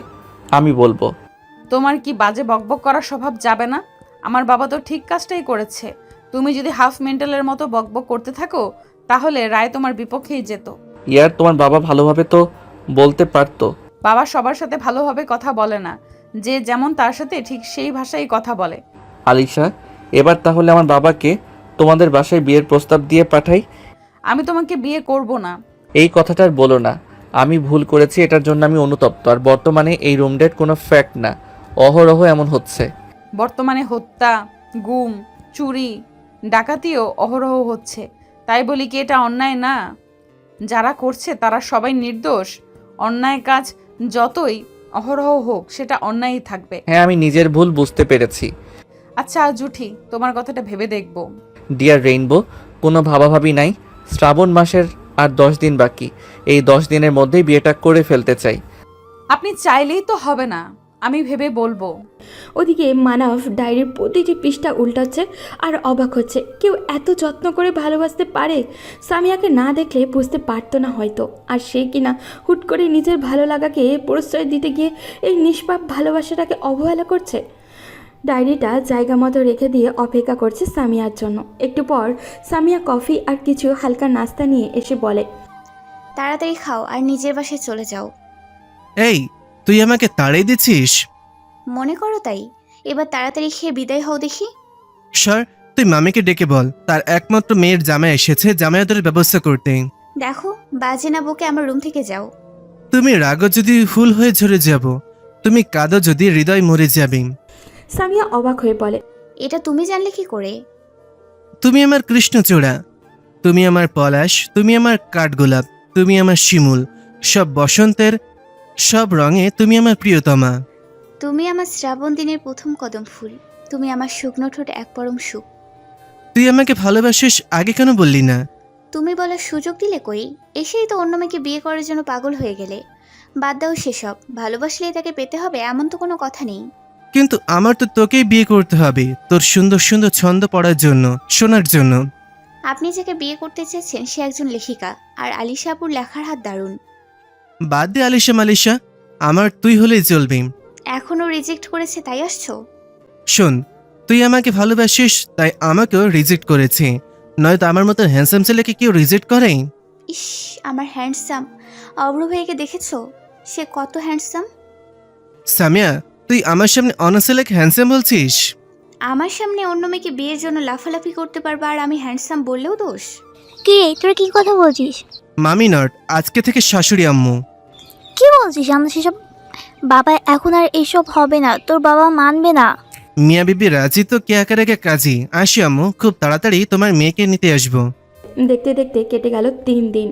আমি বলবো। তোমার কি বাজে বকবক করার স্বভাব যাবে না? আমার বাবা তো ঠিক কাজটাই করেছে। তুমি যদি হাফ মেন্টালের মতো বকবক করতে থাকো, তাহলে রায় তোমার বিপক্ষেই যেত। ইয়ার তোমার বাবা ভালোভাবে তো বলতে পারতো। বাবা সবার সাথে ভালোভাবে কথা বলে না, যে যেমন তার সাথে ঠিক সেই ভাষায় কথা বলে। আলিশা, এবার তাহলে আমার বাবাকে তোমাদের বাসায় বিয়ের প্রস্তাব দিয়ে পাঠাই। আমি তোমাকে বিয়ে করব না। এই কথাটা আর বলো না। আমি ভুল করেছি, এটার জন্য আমি অনুতপ্ত। আর বর্তমানে এই রুম ডেট কোনো ফ্যাক্ট না, অহরহ এমন হচ্ছে। বর্তমানে হত্যা, গুম, চুরি, ডাকাতিও অহরহ হচ্ছে। তাই বলি কি এটা অন্যায় না? যারা করছে তারা সবাই নির্দোষ। অন্যায় কাজ যতই অহরহ হোক, সেটা অন্যায়ই থাকবে। হ্যাঁ, আমি নিজের ভুল বুঝতে পেরেছি। আচ্ছা আজ উঠি, তোমার কথাটা ভেবে দেখব। ডিয়ার রেইনবো, কোনো ভাবাভাবি নাই। শ্রাবণ মাসের আর 10 দিন বাকি। এই 10 দিনের মধ্যেই বিয়েটা করে ফেলতে চাই। আপনি চাইলেই তো হবে না, আমি ভেবে বলবো। ওদিকে মানব ডায়েরির প্রতিটি পৃষ্ঠা উল্টাচ্ছে আর অবাক হচ্ছে। কেউ এত যত্ন করে ভালোবাসতে পারে? সামিয়াকে না দেখলে বুঝতে পারতো না হয়তো। আর সে কিনা হুট করে নিজের ভালো লাগাকে প্রশ্রয় দিতে গিয়ে এই নিষ্পাপ ভালোবাসাটাকে অবহেলা করছে। ডায়েরিটা জায়গা মতো রেখে দিয়ে অপেক্ষা করছে সামিয়ার জন্য। একটু পর সামিয়া কফি আর কিছু হালকা নাস্তা নিয়ে এসে বলে, তাড়াতাড়ি খাও আর নিজের বাসায় চলে যাও। এই, তুই আমাকে তাড়িয়ে দিচ্ছিস? মনে করো তাই? এবার তাড়াতাড়ি খেয়ে বিদায় হও দেখি। স্যার, তুই মামিকে ডেকে বল তার একমাত্র মেয়ের জামাই এসেছে, জামাইয়াতের ব্যবস্থা করতে। দেখো, বাজে না বকে আমার রুম থেকে যাও। তুমি রাগও যদি ফুল হয়ে ঝরে যাব, তুমি কাঁদো যদি হৃদয় মরে যাবে। সামিয়া অবাক হয়ে বলে, এটা তুমি জানলে কি করে? তুমি আমার কৃষ্ণচূড়া, তুমি আমার পলাশ, তুমি আমার কাঠগোলাপ, তুমি আমার শিমুল। সব বসন্তের সব রঙে তুমি আমার প্রিয়তমা। তুমি আমার শ্রাবণ দিনের প্রথম কদম ফুল, তুমি আমার শুকনো ঠোঁট এক পরম সুখ। তুই আমাকে ভালোবাসিস, আগে কেন বললি না? তুমি বলার সুযোগ দিলে কই? এসেই তো অন্য মেয়েকে বিয়ে করার জন্য পাগল হয়ে গেলে। বাদ দাও সেসব, ভালোবাসলেই তাকে পেতে হবে এমন তো কোনো কথা নেই। কিন্তু আমার তো তোকেই বিয়ে করতে হবে, তোর সুন্দর সুন্দর ছন্দ পড়ার জন্য, শোনার জন্য। আপনি যাকে বিয়ে করতে চেয়েছেন সে একজন লেখিকা, আর আলিশা আপুর লেখার হাত দারুণ। বাদ দে আলিশা মালিশা, আমার তুই হলেই চলবে। এখনও রিজেক্ট করেছে তাই আসছো? শোন, তুই আমাকে ভালোবাসিস তাই আমাকেও রিজেক্ট করেছি, নয়তো আমার মতো হ্যান্ডসাম ছেলেকে কেউ রিজেক্ট করে? ইস, আমার হ্যান্ডসাম অভ্র ভাইকে দেখেছো? সে কত হ্যান্ডসাম। সামিয়া, তুই আমার সামনে অন্য ছেলেকে হ্যান্ডসাম বলছিস? আমার সামনে অন্য মেয়েকে বিয়ের জন্য লাফালাফি করতে পারবা আর আমি হ্যান্ডসাম বললেও দোষ? কি রে, তোরা কি কথা বলছিস? মামি নট, আজকে থেকে শাশুড়ি আম্মু। কি বলছিস? আমরা সেসব বাবা, এখন আর এসব হবে না, তোর বাবা মানবে না। মিয়া বিবি রাজি তো কে আকারে কাজী। আসি আম্মু, খুব তাড়াতাড়ি তোমার মেয়েকে নিতে আসবো। দেখতে দেখতে কেটে গেল 3 দিন।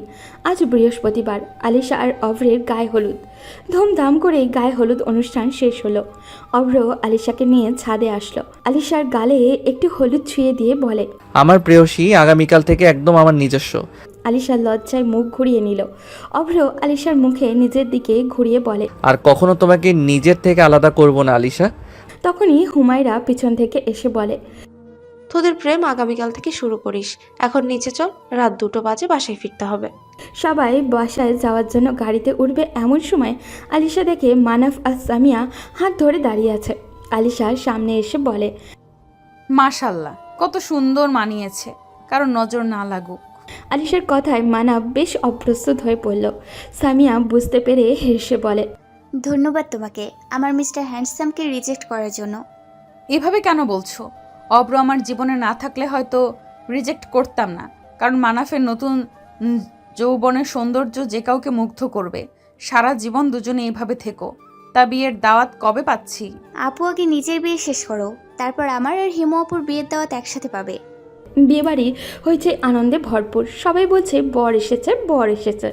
আজ বৃহস্পতিবার, আলিশা আর অভ্রের গায়ে হলুদ। ধুমধাম করে গায়ে হলুদ অনুষ্ঠান শেষ হলো। অভ্র আলিশাকে নিয়ে ছাদে আসলো। আলিশার গালে একটু হলুদ ছুঁয়ে দিয়ে বলে, আমার প্রেয়সী আগামীকাল থেকে একদম আমার নিজস্ব। আলিশা লজ্জায় মুখ ঘুরিয়ে নিল। অভ্র আলিশার মুখে নিজের দিকে ঘুরিয়ে বলে, আর কখনো তোমাকে নিজের থেকে আলাদা করব না আলিশা। তখনই হুমায়রা পিছন থেকে এসে বলে, তোদের প্রেম আগামীকাল থেকে শুরু করিস। এখন নিচে চল, রাত 2টো বাজে, বাসায় ফিরতে হবে। সবাই বাসায় যাওয়ার জন্য গাড়িতে উঠবে এমন সময় আলিশা দেখে মানাফ আর সামিয়া হাত ধরে দাঁড়িয়ে আছে। আলিশা সামনে এসে বলে, মাশাল্লাহ, কত সুন্দর মানিয়েছে, কারণ নজর না লাগুক। আলিশার কথায় মানাফ বেশ অপ্রস্তুত হয়ে পড়ল। সামিয়া বুঝতে পেরে হেসে বলে, ধন্যবাদ তোমাকে আমার মিস্টার হ্যান্ডসামকে রিজেক্ট করার জন্য। এভাবে কেন বলছো? অব্র আমার জীবনে না থাকলে হয়তো রিজেক্ট করতাম না, কারণ মানাফের নতুন যৌবনের সৌন্দর্য যে কাউকে মুগ্ধ করবে। সারা জীবন দুজনে এইভাবে থেকো। তা বিয়ের দাওয়াত কবে পাচ্ছি? আপু আগে নিজের বিয়ে শেষ করো, তারপর আমার আর হিমু আপুর বিয়ের দাওয়াত একসাথে পাবে। বিয়েবাড়ি হয়েছে আনন্দে ভরপুর। সবাই বলছে বর এসেছে, বর এসেছে।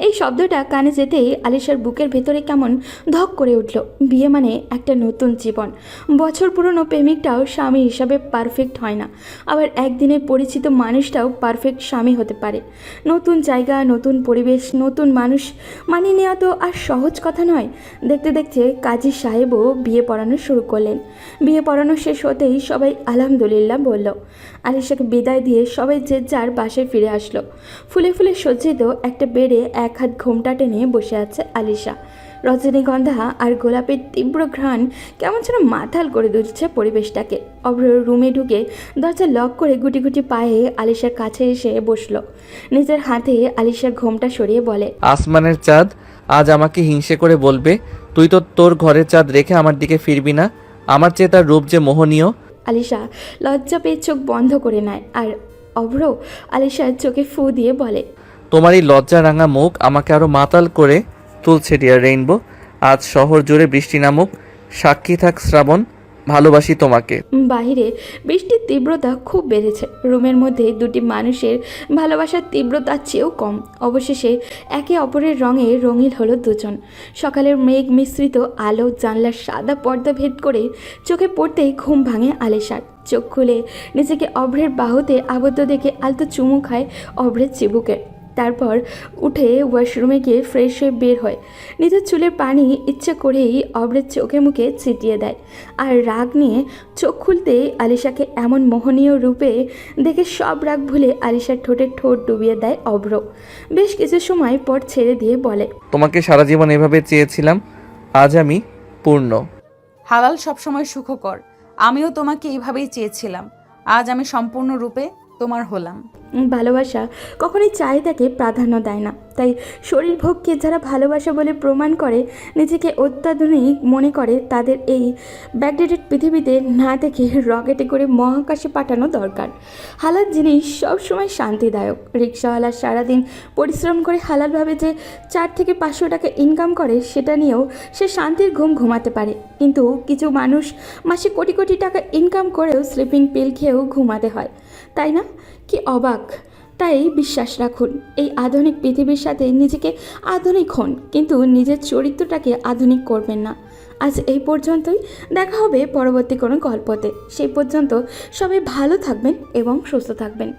এই শব্দটা কানে যেতেই আলিশার বুকের ভেতরে কেমন ধক করে উঠল। বিয়ে মানে একটা নতুন জীবন। বছর পুরনো প্রেমিকটাও স্বামী হিসাবে পারফেক্ট হয় না, আবার একদিনে পরিচিত মানুষটাও পারফেক্ট স্বামী হতে পারে। নতুন জায়গা, নতুন পরিবেশ, নতুন মানুষ মানিয়ে নেওয়া তো আর সহজ কথা নয়। দেখতে দেখতে কাজী সাহেবও বিয়ে পড়ানো শুরু করলেন। বিয়ে পড়ানো শেষ হতেই সবাই আলহামদুলিল্লাহ বলল। আলিশাকে বিদায় দিয়ে সবাই যে যার বাসায় ফিরে আসলো। ফুলে ফুলে সজ্জিত একটা বেডে এক হাত ঘোমটা টেনে বসে আছে আলিশা। রজনীগন্ধা আর গোলাপের তীব্র ঘ্রাণ কেমন যেন মাথাল করে দিচ্ছে পরিবেশটাকে। অভ্র রুমে ঢুকে দরজা লক করে গুটি গুটি পায়ে আলিশার কাছে এসে বসলো। নিজের হাতে আলিশার ঘোমটা সরিয়ে বলে, আসমানের চাঁদ আজ আমাকে হিংসে করে বলবে, তুই তো তোর ঘরের চাঁদ রেখে আমার দিকে ফিরবি না। আমার চেয়ে তার রূপ যে মোহনীয়। আলিশা লজ্জা পেয়ে চোখ বন্ধ করে নেয়, আর অভ্র আলিশার চোখে ফু দিয়ে বলে, তোমার এই লজ্জা রাঙা মুখ আমাকে আরো মাতাল করে তুলছে ডিয়ার রেইনবো। আজ শহর জুড়ে বৃষ্টি নামুক, সাক্ষী থাক শ্রাবণ, ভালোবাসি তোমাকে। বাইরে বৃষ্টির তীব্রতা খুব বেড়েছে। রুমের মধ্যে দুটি মানুষের ভালোবাসার তীব্রতার চেয়েও কম। অবশেষে একে অপরের রঙে রঙিন হলো দুজন। সকালের মেঘ মিশ্রিত আলো জানলার সাদা পর্দা ভেদ করে চোখে পড়তেই ঘুম ভাঙে আলিশার। চোখ খুলে নিজেকে অভ্রের বাহুতে আবদ্ধ দেখে আলতো চুমু খায় অভ্রের চিবুকে। তারপর উঠে ওয়াশরুমে গিয়ে ফ্রেশ হয়ে বের হয়। নিজের চুলের পানি ইচ্ছে করেই অভ্রের চোখে মুখে ছিটিয়ে দেয়। আর রাগ নিয়ে চোখ খুলতেই আলিশাকে এমন মোহনীয় রূপে দেখে সব রাগ ভুলে আলিশার ঠোঁটে ঠোঁট ডুবিয়ে দেয় অভ্র। বেশ কিছু সময় পর ছেড়ে দিয়ে বলে, তোমাকে সারা জীবন এভাবে চেয়েছিলাম, আজ আমি পূর্ণ। হালাল সবসময় সুখকর। আমিও তোমাকে এইভাবেই চেয়েছিলাম, আজ আমি সম্পূর্ণরূপে তোমার হলাম। ভালোবাসা কখনোই চাহিদাকে প্রাধান্য দেয় না। তাই শরীর ভোগকে যারা ভালোবাসা বলে প্রমাণ করে, নিজেকে অত্যাধুনিক মনে করে, তাদের এই ব্যাকডেটেড পৃথিবীতে না দেখে রকেটে করে মহাকাশে পাঠানো দরকার। হালাল জিনিস সবসময় শান্তিদায়ক। রিক্সাওয়ালা সারাদিন পরিশ্রম করে হালালভাবে যে 4 থেকে 500 টাকা ইনকাম করে, সেটা নিয়েও সে শান্তির ঘুম ঘুমাতে পারে। কিন্তু কিছু মানুষ মাসে কোটি কোটি টাকা ইনকাম করেও স্লিপিং পিল খেয়েও ঘুমাতে হয়, তাই না? কি অবাক! তাই বিশ্বাস রাখুন, এই আধুনিক পৃথিবীর সাথে নিজেকে আধুনিক হন, কিন্তু নিজের চরিত্রটাকে আধুনিক করবেন না। আজ এই পর্যন্তই। দেখা হবে পরবর্তী কোনো গল্পতে। সেই পর্যন্ত সবাই ভালো থাকবেন এবং সুস্থ থাকবেন।